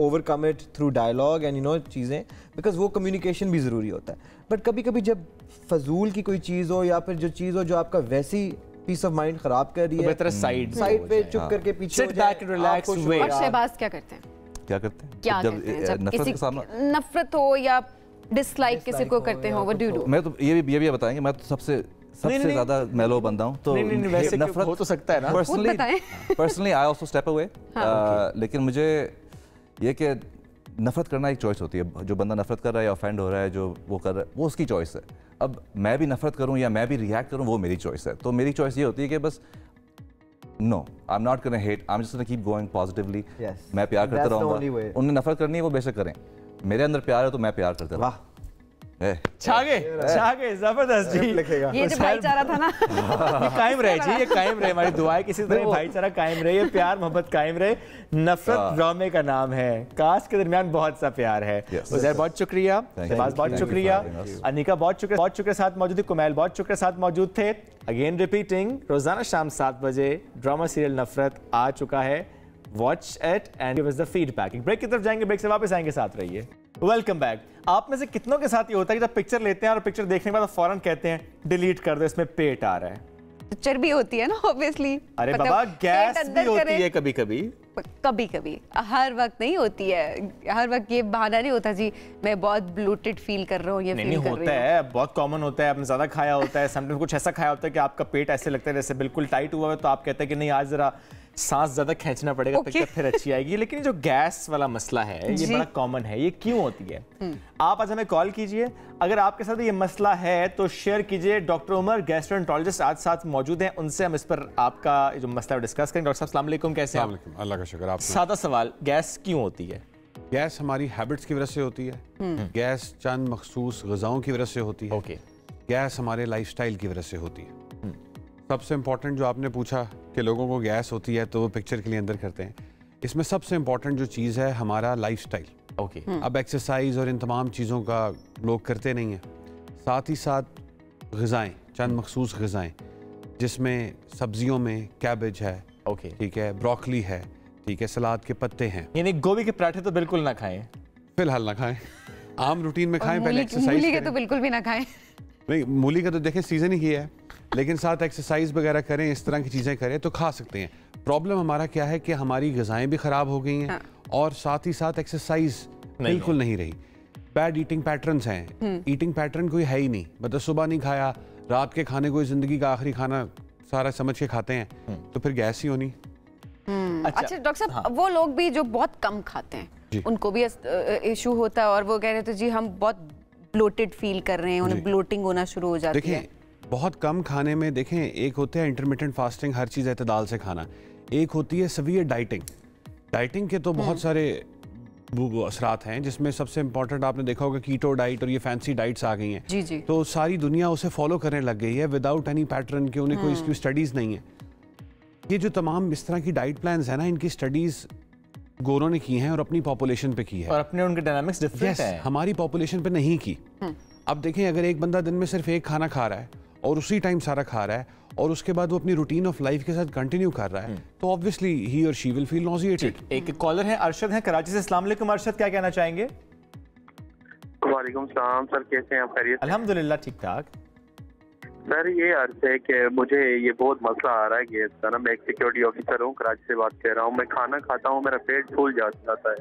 overcome it through dialogue and you know चीजें, because वो communication भी जरूरी होता है। But कभी-कभी जब फजूल की कोई चीज हो या फिर जो चीज हो जो आपका वैसी पीस ऑफ माइंड खराब कर रही है, बेहतर साइड पे चुप करके पीछे sit back and relax way। और शहबाज क्या करते हैं? जब किसी नफरत हो या डिसलाइक किसी को करते हो, व्हाट डू यू डू? मैं तो ये भी बताएंगे, मैं तो सबसे ज्यादा मेलो बंदा हूँ, तो वैसे नफरत हो तो सकता है ना। Personally I also step away, लेकिन मुझे ये कि नफरत करना एक चॉइस होती है। जो बंदा नफरत कर रहा है या ऑफेंड हो रहा है, जो वो कर रहा है, वो उसकी चॉइस है। अब मैं भी नफरत करूँ या मैं भी रिएक्ट करूँ, वो मेरी चॉइस है। तो मेरी चॉइस ये होती है कि बस No, I'm not gonna hate. I'm just gonna keep going positively. Yes. मैं प्यार करता That's the only रहूँगा. way. उन्हें नफरत करनी है वो बेशक करें. मेरे अंदर प्यार है तो मैं प्यार करता रहूँ. वाह, छागे जबरदस्त जी. ये जो भाईचारा था ना ये कायम रहे जी, ये कायम रहे. हमारी दुआ है किसी तरह भाईचारा कायम रहे, ये प्यार मोहब्बत कायम रहे. नफरत ड्रामे का नाम है, कास्ट के दरमियान बहुत सा प्यार है. उजैर बहुत शुक्रिया, शहबाज बहुत शुक्रिया, अनिका बहुत शुक्रिया साथ मौजूद थी, कुमैल बहुत शुक्रिया साथ मौजूद थे. अगेन रिपीटिंग, रोजाना शाम 7 बजे ड्रामा सीरियल नफरत आ चुका है. Watch it and give us the feedback. एक ब्रेक की तरफ जाएंगे, ब्रेक से वापस आएंगे, साथ रहिए. Welcome back. आप में से कितनों के साथ ये होता है कि जब पिक्चर लेते हैं और पिक्चर देखने के बाद फौरन कहते हैं डिलीट कर दो, इसमें पेट आ रहा है. चर्बी होती है ना ऑब्वियसली. अरे बाबा, गैस भी होती है कभी कभी. कभी कभी, हर वक्त नहीं होती है. हर वक्त ये बहाना नहीं होता जी मैं बहुत ब्लोटेड फील कर रहा हूँ, ये नहीं होता है. बहुत कॉमन होता है. आपने ज्यादा खाया होता है, समटाइम्स कुछ ऐसा खाया होता है कि आपका पेट ऐसे लगता है जैसे बिल्कुल टाइट हुआ है, तो आप कहते हैं कि नहीं आज जरा सांस ज्यादा खींचना पड़ेगा, पिक्चर फिर अच्छी आएगी. लेकिन जो गैस वाला मसला है ये बड़ा कॉमन है. ये क्यों होती है? आप आज हमें कॉल कीजिए अगर आपके साथ ये मसला है, तो शेयर कीजिए. डॉक्टर उमर गैस्ट्रोएंटरोलॉजिस्ट आज साथ मौजूद हैं, उनसे हम इस पर आपका जो मसला डिस्कस करेंगे. डॉक्टर साहब अस्सलाम वालेकुम, कैसे हैं? अल्लाह का शुक्र. आप सादा सवाल, गैस क्यों होती है? गैस हमारी हैबिट्स की वजह से होती है. गैस चंद मखसूस ग़िज़ाओं की वजह से होती है. ओके. गैस हमारे लाइफस्टाइल की वजह से होती है. सबसे इम्पोर्टेंट जो आपने पूछा कि लोगों को गैस होती है तो वो पिक्चर के लिए अंदर करते हैं, इसमें सबसे इम्पोर्टेंट जो चीज़ है हमारा लाइफस्टाइल. ओके. अब एक्सरसाइज और इन तमाम चीज़ों का लोग करते नहीं हैं. साथ ही साथ ग़िज़ाएँ, चंद मखसूस ग़िज़ाएँ जिसमें सब्जियों में कैबेज है, ओके, ठीक है, ब्रोकली है, ठीक है, सलाद के पत्ते हैं. यानी गोभी के पराठे तो बिल्कुल ना खाएं, फिलहाल ना खाएं. आम रूटीन में खाएं, पहले एक्सरसाइज मूली के तो बिल्कुल भी ना खाएं. नहीं, मूली का तो देखें सीजन ही है, लेकिन साथ एक्सरसाइज वगैरह करें, इस तरह की चीज़ें करें तो खा सकते हैं. प्रॉब्लम हमारा क्या है कि हमारी ग़िज़ाएं भी ख़राब हो गई हैं और साथ ही साथ एक्सरसाइज बिल्कुल नहीं रही. बैड ईटिंग पैटर्न्स हैं. ईटिंग पैटर्न कोई है ही नहीं. मतलब सुबह नहीं खाया, रात के खाने को ज़िंदगी का आखिरी खाना सारा समझ के खाते हैं, तो फिर गैस ही होनी. अच्छा डॉक्टर साहब, वो लोग भी जो बहुत कम खाते हैं उनको भी इशू होता है और वो कह रहे थे जी हम बहुत ब्लोटेड फील कर रहे हैं, उन्हें ब्लोटिंग होना शुरू हो जाती है. बहुत कम खाने में देखें, एक होता है इंटरमिटेंट फास्टिंग, हर चीज़ एतदाल से खाना. एक होती है सवियर डाइटिंग. डाइटिंग के तो बहुत सारे असरात हैं, जिसमें सबसे इंपॉर्टेंट आपने देखा होगा कीटो डाइट और ये फैंसी डाइट्स आ गई हैं. जी जी. तो सारी दुनिया उसे फॉलो करने लग गई है विदाउट एनी पैटर्न के. उन्हें कोई इसकी स्टडीज़ नहीं है. ये जो तमाम इस तरह की डाइट प्लान्स है ना, इनकी स्टडीज़ गोरों ने की हैं और अपनी पॉपुलेशन पे की है और अपने उनके डायनामिक्स डिफरेंट हैं. हमारी पॉपुलेशन पे नहीं की. अब देखें, अगर एक बंदा दिन में सिर्फ एक खाना खा रहा है और उसी टाइम सारा खा रहा है और उसके बाद वो अपनी रूटीन ऑफ लाइफ के साथ कंटिन्यू कर रहा है, तो ऑब्वियसली ही और शी विल फील नॉजिएटेड. एक कॉलर है, अरशद है कराची से. अस्सलाम वालेकुम अरशद, क्या कहना चाहेंगे? वालेकुम सलाम सर, कैसे हैं आप? खैरियत? अल्हम्दुलिल्लाह ठीक ठाक. सर ये अर्ज है कि मुझे ये बहुत मसला आ रहा है गैस का ना. मैं एक सिक्योरिटी ऑफिसर हूँ, कराची से बात कर रहा हूँ. मैं खाना खाता हूँ, मेरा पेट फूल जाता है.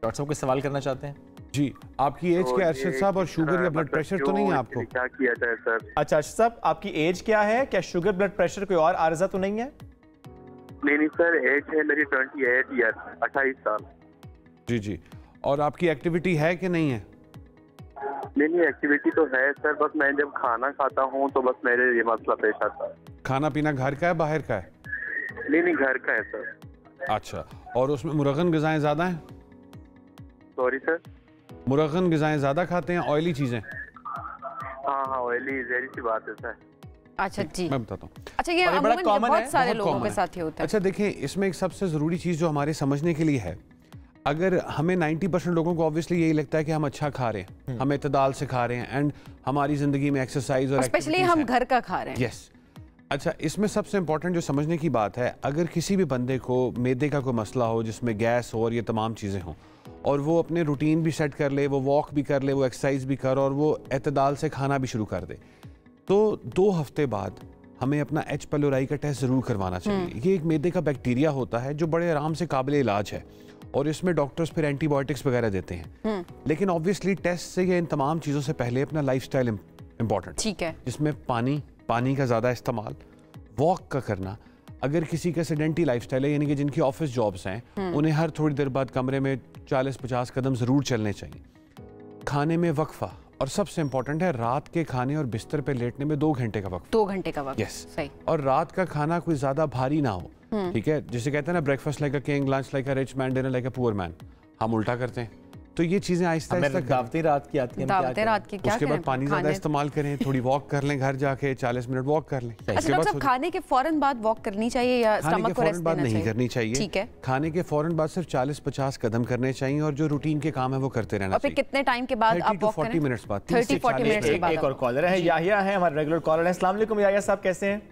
डॉक्टर साहब कोई सवाल करना चाहते हैं? जी. आपकी एज क्या अरशद साहब, और शुगर या ब्लड प्रेशर तो नहीं है आपको? क्या किया जाए सर? अच्छा अरशद साहब, आपकी एज क्या है? क्या शुगर ब्लड प्रेशर कोई और आर्जा तो नहीं है? नहीं सर, एज है मेरी 28 ईयर, 28 साल. जी जी. और आपकी एक्टिविटी है कि नहीं है? नहीं एक्टिविटी तो है सर, बस मैं जब खाना खाता हूँ तो बस मेरे ये मसला पेश आता है. खाना पीना घर का है बाहर का है? नहीं घर का है सर. अच्छा. और उसमें मुरगन ग़िज़ाएं ज़्यादा हैं? Sorry sir? मुरगन ग़िज़ाएं ज़्यादा खाते हैं, ऑयली चीज़ें? हाँ ऑयली, ज़हरी सी बात है सर. अच्छा जी, मैं बताता हूँ. अच्छा ये अमूमन बहुत सारे लोगों के साथ ही होता है. अच्छा देखिए, इसमें एक सबसे ज़रूरी चीज़ जो हमारे समझने के लिए है, अगर हमें 90% लोगों को ऑब्वियसली यही लगता है कि हम अच्छा खा रहे हैं, हम इतदाल से खा रहे हैं एंड हमारी ज़िंदगी में एक्सरसाइज और स्पेशली हम घर का खा रहे हैं. यस. अच्छा, इसमें सबसे इंपॉर्टेंट जो समझने की बात है, अगर किसी भी बंदे को मैदे का कोई मसला हो जिसमें गैस हो और ये तमाम चीज़ें हों, और वो अपने रूटीन भी सेट कर ले, वो वॉक भी कर ले, वो एक्सरसाइज भी कर और वो एतदाल से खाना भी शुरू कर दे, तो 2 हफ्ते बाद हमें अपना H. pylori का टेस्ट ज़रूर करवाना चाहिए. ये एक मैदे का बैक्टीरिया होता है जो बड़े आराम से काबिल इलाज है और इसमें डॉक्टर्स फिर एंटीबायोटिक्स वगैरह देते हैं. लेकिन ऑब्वियसली टेस्ट से या इन तमाम चीज़ों से पहले अपना लाइफस्टाइल इम्पॉर्टेंट, ठीक है, जिसमें पानी का ज़्यादा इस्तेमाल, वॉक का करना. अगर किसी का सेडेंटी लाइफस्टाइल है, यानी कि जिनकी ऑफिस जॉब्स हैं, उन्हें हर थोड़ी देर बाद कमरे में 40-50 कदम ज़रूर चलने चाहिए. खाने में वक्फा और सबसे इंपॉर्टेंट है रात के खाने और बिस्तर पे लेटने में 2 घंटे का वक्त। 2 घंटे का वक्त, यस। सही। और रात का खाना कोई ज्यादा भारी ना हो, ठीक है। जिसे कहते हैं ना breakfast like a king, lunch like a rich man, dinner like a poor man. हम उल्टा करते हैं। तो ये चीजें आहिस्ता आहिस्ता दावतें रात की आती हैं, दावतें रात की क्या उसके बाद पानी ज्यादा इस्तेमाल करें, थोड़ी वॉक कर लें, घर जाके 40 मिनट वॉक कर लें। अच्छा डॉक्टर साहब, खाने के फौरन बाद वॉक करनी चाहिए या स्टमक को रेस्ट देना चाहिए? नहीं करनी चाहिए। ठीक है। खाने के फौरन बाद सिर्फ 40-50 कदम करने चाहिए और जो रूटीन के काम है वो करते रहना चाहिए। और फिर कितने टाइम के बाद आप वॉक करें? 40 मिनट्स बाद। 30-40 मिनट्स के बाद। एक और कॉलर है, याहिया है हमारे रेगुलर कॉलर है। अस्सलाम वालेकुम याहिया साहब, कैसे हैं?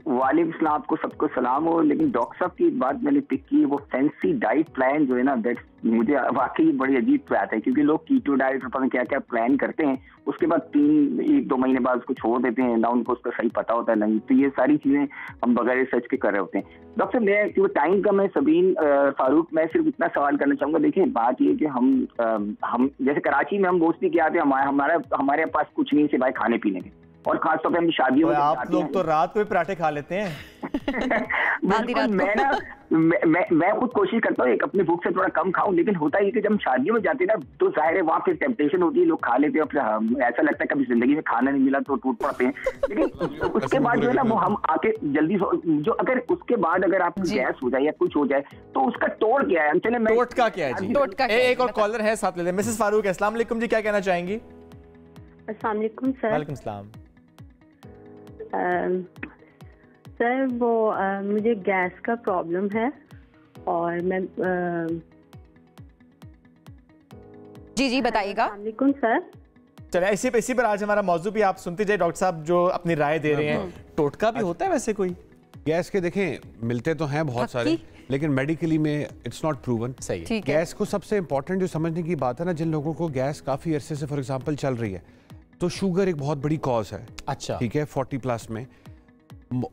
वालेकुम सलाम, आपको सबको सलाम हो। लेकिन डॉक्टर साहब की एक बात मैंने पिक की, वो फैंसी डाइट प्लान जो है ना, दैट्स मुझे वाकई बड़ी अजीब बात है, क्योंकि लोग कीटो डाइट और पता नहीं क्या क्या प्लान करते हैं, उसके बाद 1-2 महीने बाद उसको छोड़ देते हैं, ना उनको उसका सही पता होता है नहीं। तो ये सारी चीजें हम बगैर रिसर्च के कर रहे होते हैं। डॉक्टर मैं क्योंकि टाइम कम है, सबीन फारूक, मैं सिर्फ इतना सवाल करना चाहूंगा। देखिए बात ये कि हम जैसे कराची में हम दोस्ती किया थे, हमारे पास कुछ नहीं सिवाय खाने पीने के, और खासतौर पे हम शादियों में आप लोग तो रात को भी पराठे खा लेते हैं। मैं खुद कोशिश करता हूँ एक अपनी भूख से थोड़ा कम खाऊं, लेकिन होता है कि जब हम शादियों में जाते हैं ना, तो जाहिर है वहाँ फिर टेम्पटेशन होती है, लोग खा लेते हैं और फिर ऐसा लगता है कभी जिंदगी में खाना नहीं मिला तो टूट पड़ते हैं। लेकिन उसके बाद जो है ना, वो हम आके जल्दी जो अगर उसके बाद अगर आपको गैस हो जाए या कुछ हो जाए तो उसका तोड़ क्या है? चले मैं टोटका क्या है जी? एक और कॉलर है साथ ले लें। मिसेस फारूक, अस्सलाम वालेकुम जी, क्या कहना चाहेंगी? अस्सलाम वालेकुम सर। वालेकुम सलाम। सर वो मुझे गैस का प्रॉब्लम है और मैं जी बताइएगा। वालेकुम सर। चलिए इसी पर आज हमारा मौजू भी आप सुनते जाए, डॉक्टर साहब जो अपनी राय दे रहे हैं। टोटका भी होता है वैसे कोई? गैस के देखें मिलते तो हैं बहुत सारे, लेकिन मेडिकली में इट्स नॉट प्रूवन। सही। गैस को सबसे इंपॉर्टेंट जो समझने की बात है ना, जिन लोगों को गैस काफी अरसे से फॉर एग्जांपल चल रही है, तो शुगर एक बहुत बड़ी कॉज है। अच्छा, ठीक है। 40+ में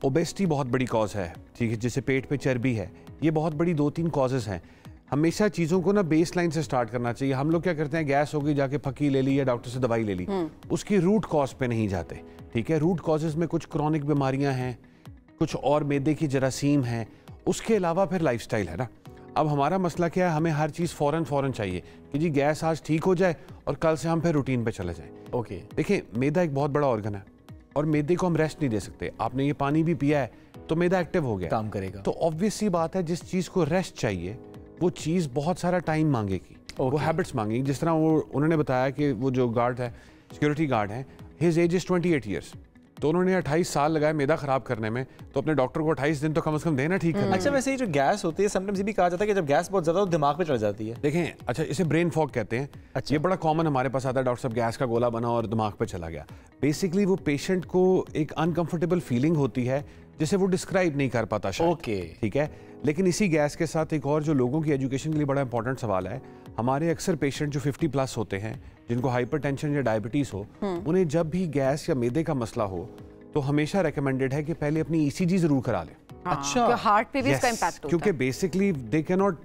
ओबेसिटी बहुत बड़ी कॉज है, ठीक है, जिससे पेट पे चर्बी है। ये बहुत बड़ी 2-3 कॉजेज हैं। हमेशा चीज़ों को ना बेस लाइन से स्टार्ट करना चाहिए। हम लोग क्या करते हैं, गैस हो गई जाके फकी ले ली या डॉक्टर से दवाई ले ली, उसकी रूट कॉज पे नहीं जाते। ठीक है। रूट कॉजेज में कुछ क्रॉनिक बीमारियां हैं, कुछ और मैदे की जरासीम हैं, उसके अलावा फिर लाइफस्टाइल है ना। अब हमारा मसला क्या है, हमें हर चीज़ फ़ौरन चाहिए कि जी गैस आज ठीक हो जाए और कल से हम फिर रूटीन पे चले जाएं। ओके। देखिए मैदा एक बहुत बड़ा ऑर्गन है और मैदे को हम रेस्ट नहीं दे सकते। आपने ये पानी भी पिया है तो मैदा एक्टिव हो गया, काम करेगा। तो ऑब्वियस सी बात है, जिस चीज़ को रेस्ट चाहिए वो चीज़ बहुत सारा टाइम मांगेगी, वो हैबिट्स मांगेगी। जिस तरह वो उन्होंने बताया कि वो जो गार्ड है, सिक्योरिटी गार्ड है, हिज एज इज 28 ईयर्स, तो उन्होंने 28 साल लगाए मैदा खराब करने में, तो अपने डॉक्टर को 28 दिन तो कम से कम देना ठीक है। अच्छा वैसे ये जो गैस होती है, समटाइम्स ये भी कहा जाता है कि जब गैस बहुत ज्यादा तो दिमाग पे चढ़ जाती है। देखें, अच्छा इसे ब्रेन फॉग कहते हैं। अच्छा। ये बड़ा कॉमन हमारे पास आता है, डॉक्टर साहब गैस का गोला बना और दिमाग पे चला गया। बेसिकली वो पेशेंट को एक अनकंफर्टेबल फीलिंग होती है जिसे वो डिस्क्राइब नहीं कर पाता शायद। ओके। ठीक है। लेकिन इसी गैस के साथ एक और जो लोगों की एजुकेशन के लिए बड़ा इंपॉर्टेंट सवाल है, हमारे अक्सर पेशेंट जो 50+ होते हैं, जिनको हाइपरटेंशन या डायबिटीज हो, उन्हें जब भी गैस या मैदे का मसला हो तो हमेशा रेकमेंडेड है कि पहले अपनी ECG जरूर करा लें। अच्छा। तो हार्ट पे भी इसका इम्पैक्ट होता है, क्योंकि बेसिकली दे कैन नॉट,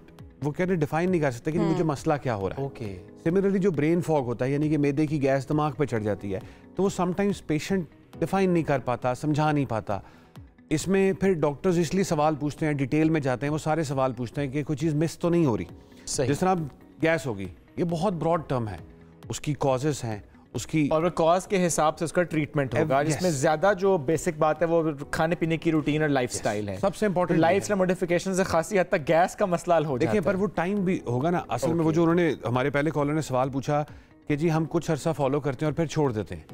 वो कहते डिफाइन नहीं कर सकते कि मुझे मसला क्या हो रहा है। ओके। सिमिलरली जो ब्रेन फॉग होता है, यानी कि मैदे की गैस दिमाग पे चढ़ जाती है, तो वो समटाइम्स पेशेंट डिफाइन नहीं कर पाता, समझा नहीं पाता। इसमें फिर डॉक्टर्स इसलिए सवाल पूछते हैं, डिटेल में जाते हैं, वो सारे सवाल पूछते हैं कि कोई चीज़ मिस तो नहीं हो रही। सही। जिस तरह गैस होगी, ये बहुत ब्रॉड टर्म है, उसकी कॉजेज हैं, उसकी और कॉज के हिसाब से उसका ट्रीटमेंट होगा, जिसमें ज्यादा जो बेसिक बात है वो खाने पीने की रूटीन और लाइफस्टाइल है। सबसे इंपॉर्टेंट लाइफस्टाइल मॉडिफिकेशन से खासी हद तक गैस का मसला हल हो जाता है। देखिए पर वो टाइम भी होगा ना। असल में वो जो उन्होंने, हमारे पहले कॉलर ने सवाल पूछा कि जी हम कुछ अरसा फॉलो करते हैं और फिर छोड़ देते हैं,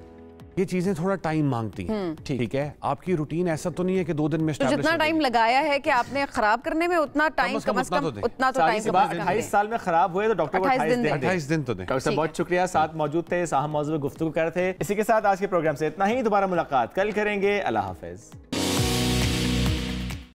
ये चीजें थोड़ा टाइम मांगती हैं। ठीक है। आपकी रूटीन ऐसा तो नहीं है कि 2 दिन में तो जितना टाइम लगाया है कि आपने खराब करने में, उतना टाइम कम से कम उतना तो टाइम। 28 साल में खराब हुए तो डॉक्टर को 28 दिन तो दें। डॉक्टर साहब बहुत शुक्रिया, साथ मौजूद थे, साहब मौजूद गुफ्तगू कर रहे थे। इसी के साथ आज के प्रोग्राम से इतना ही। दोबारा मुलाकात कल करेंगे। अल्लाह हाफिज।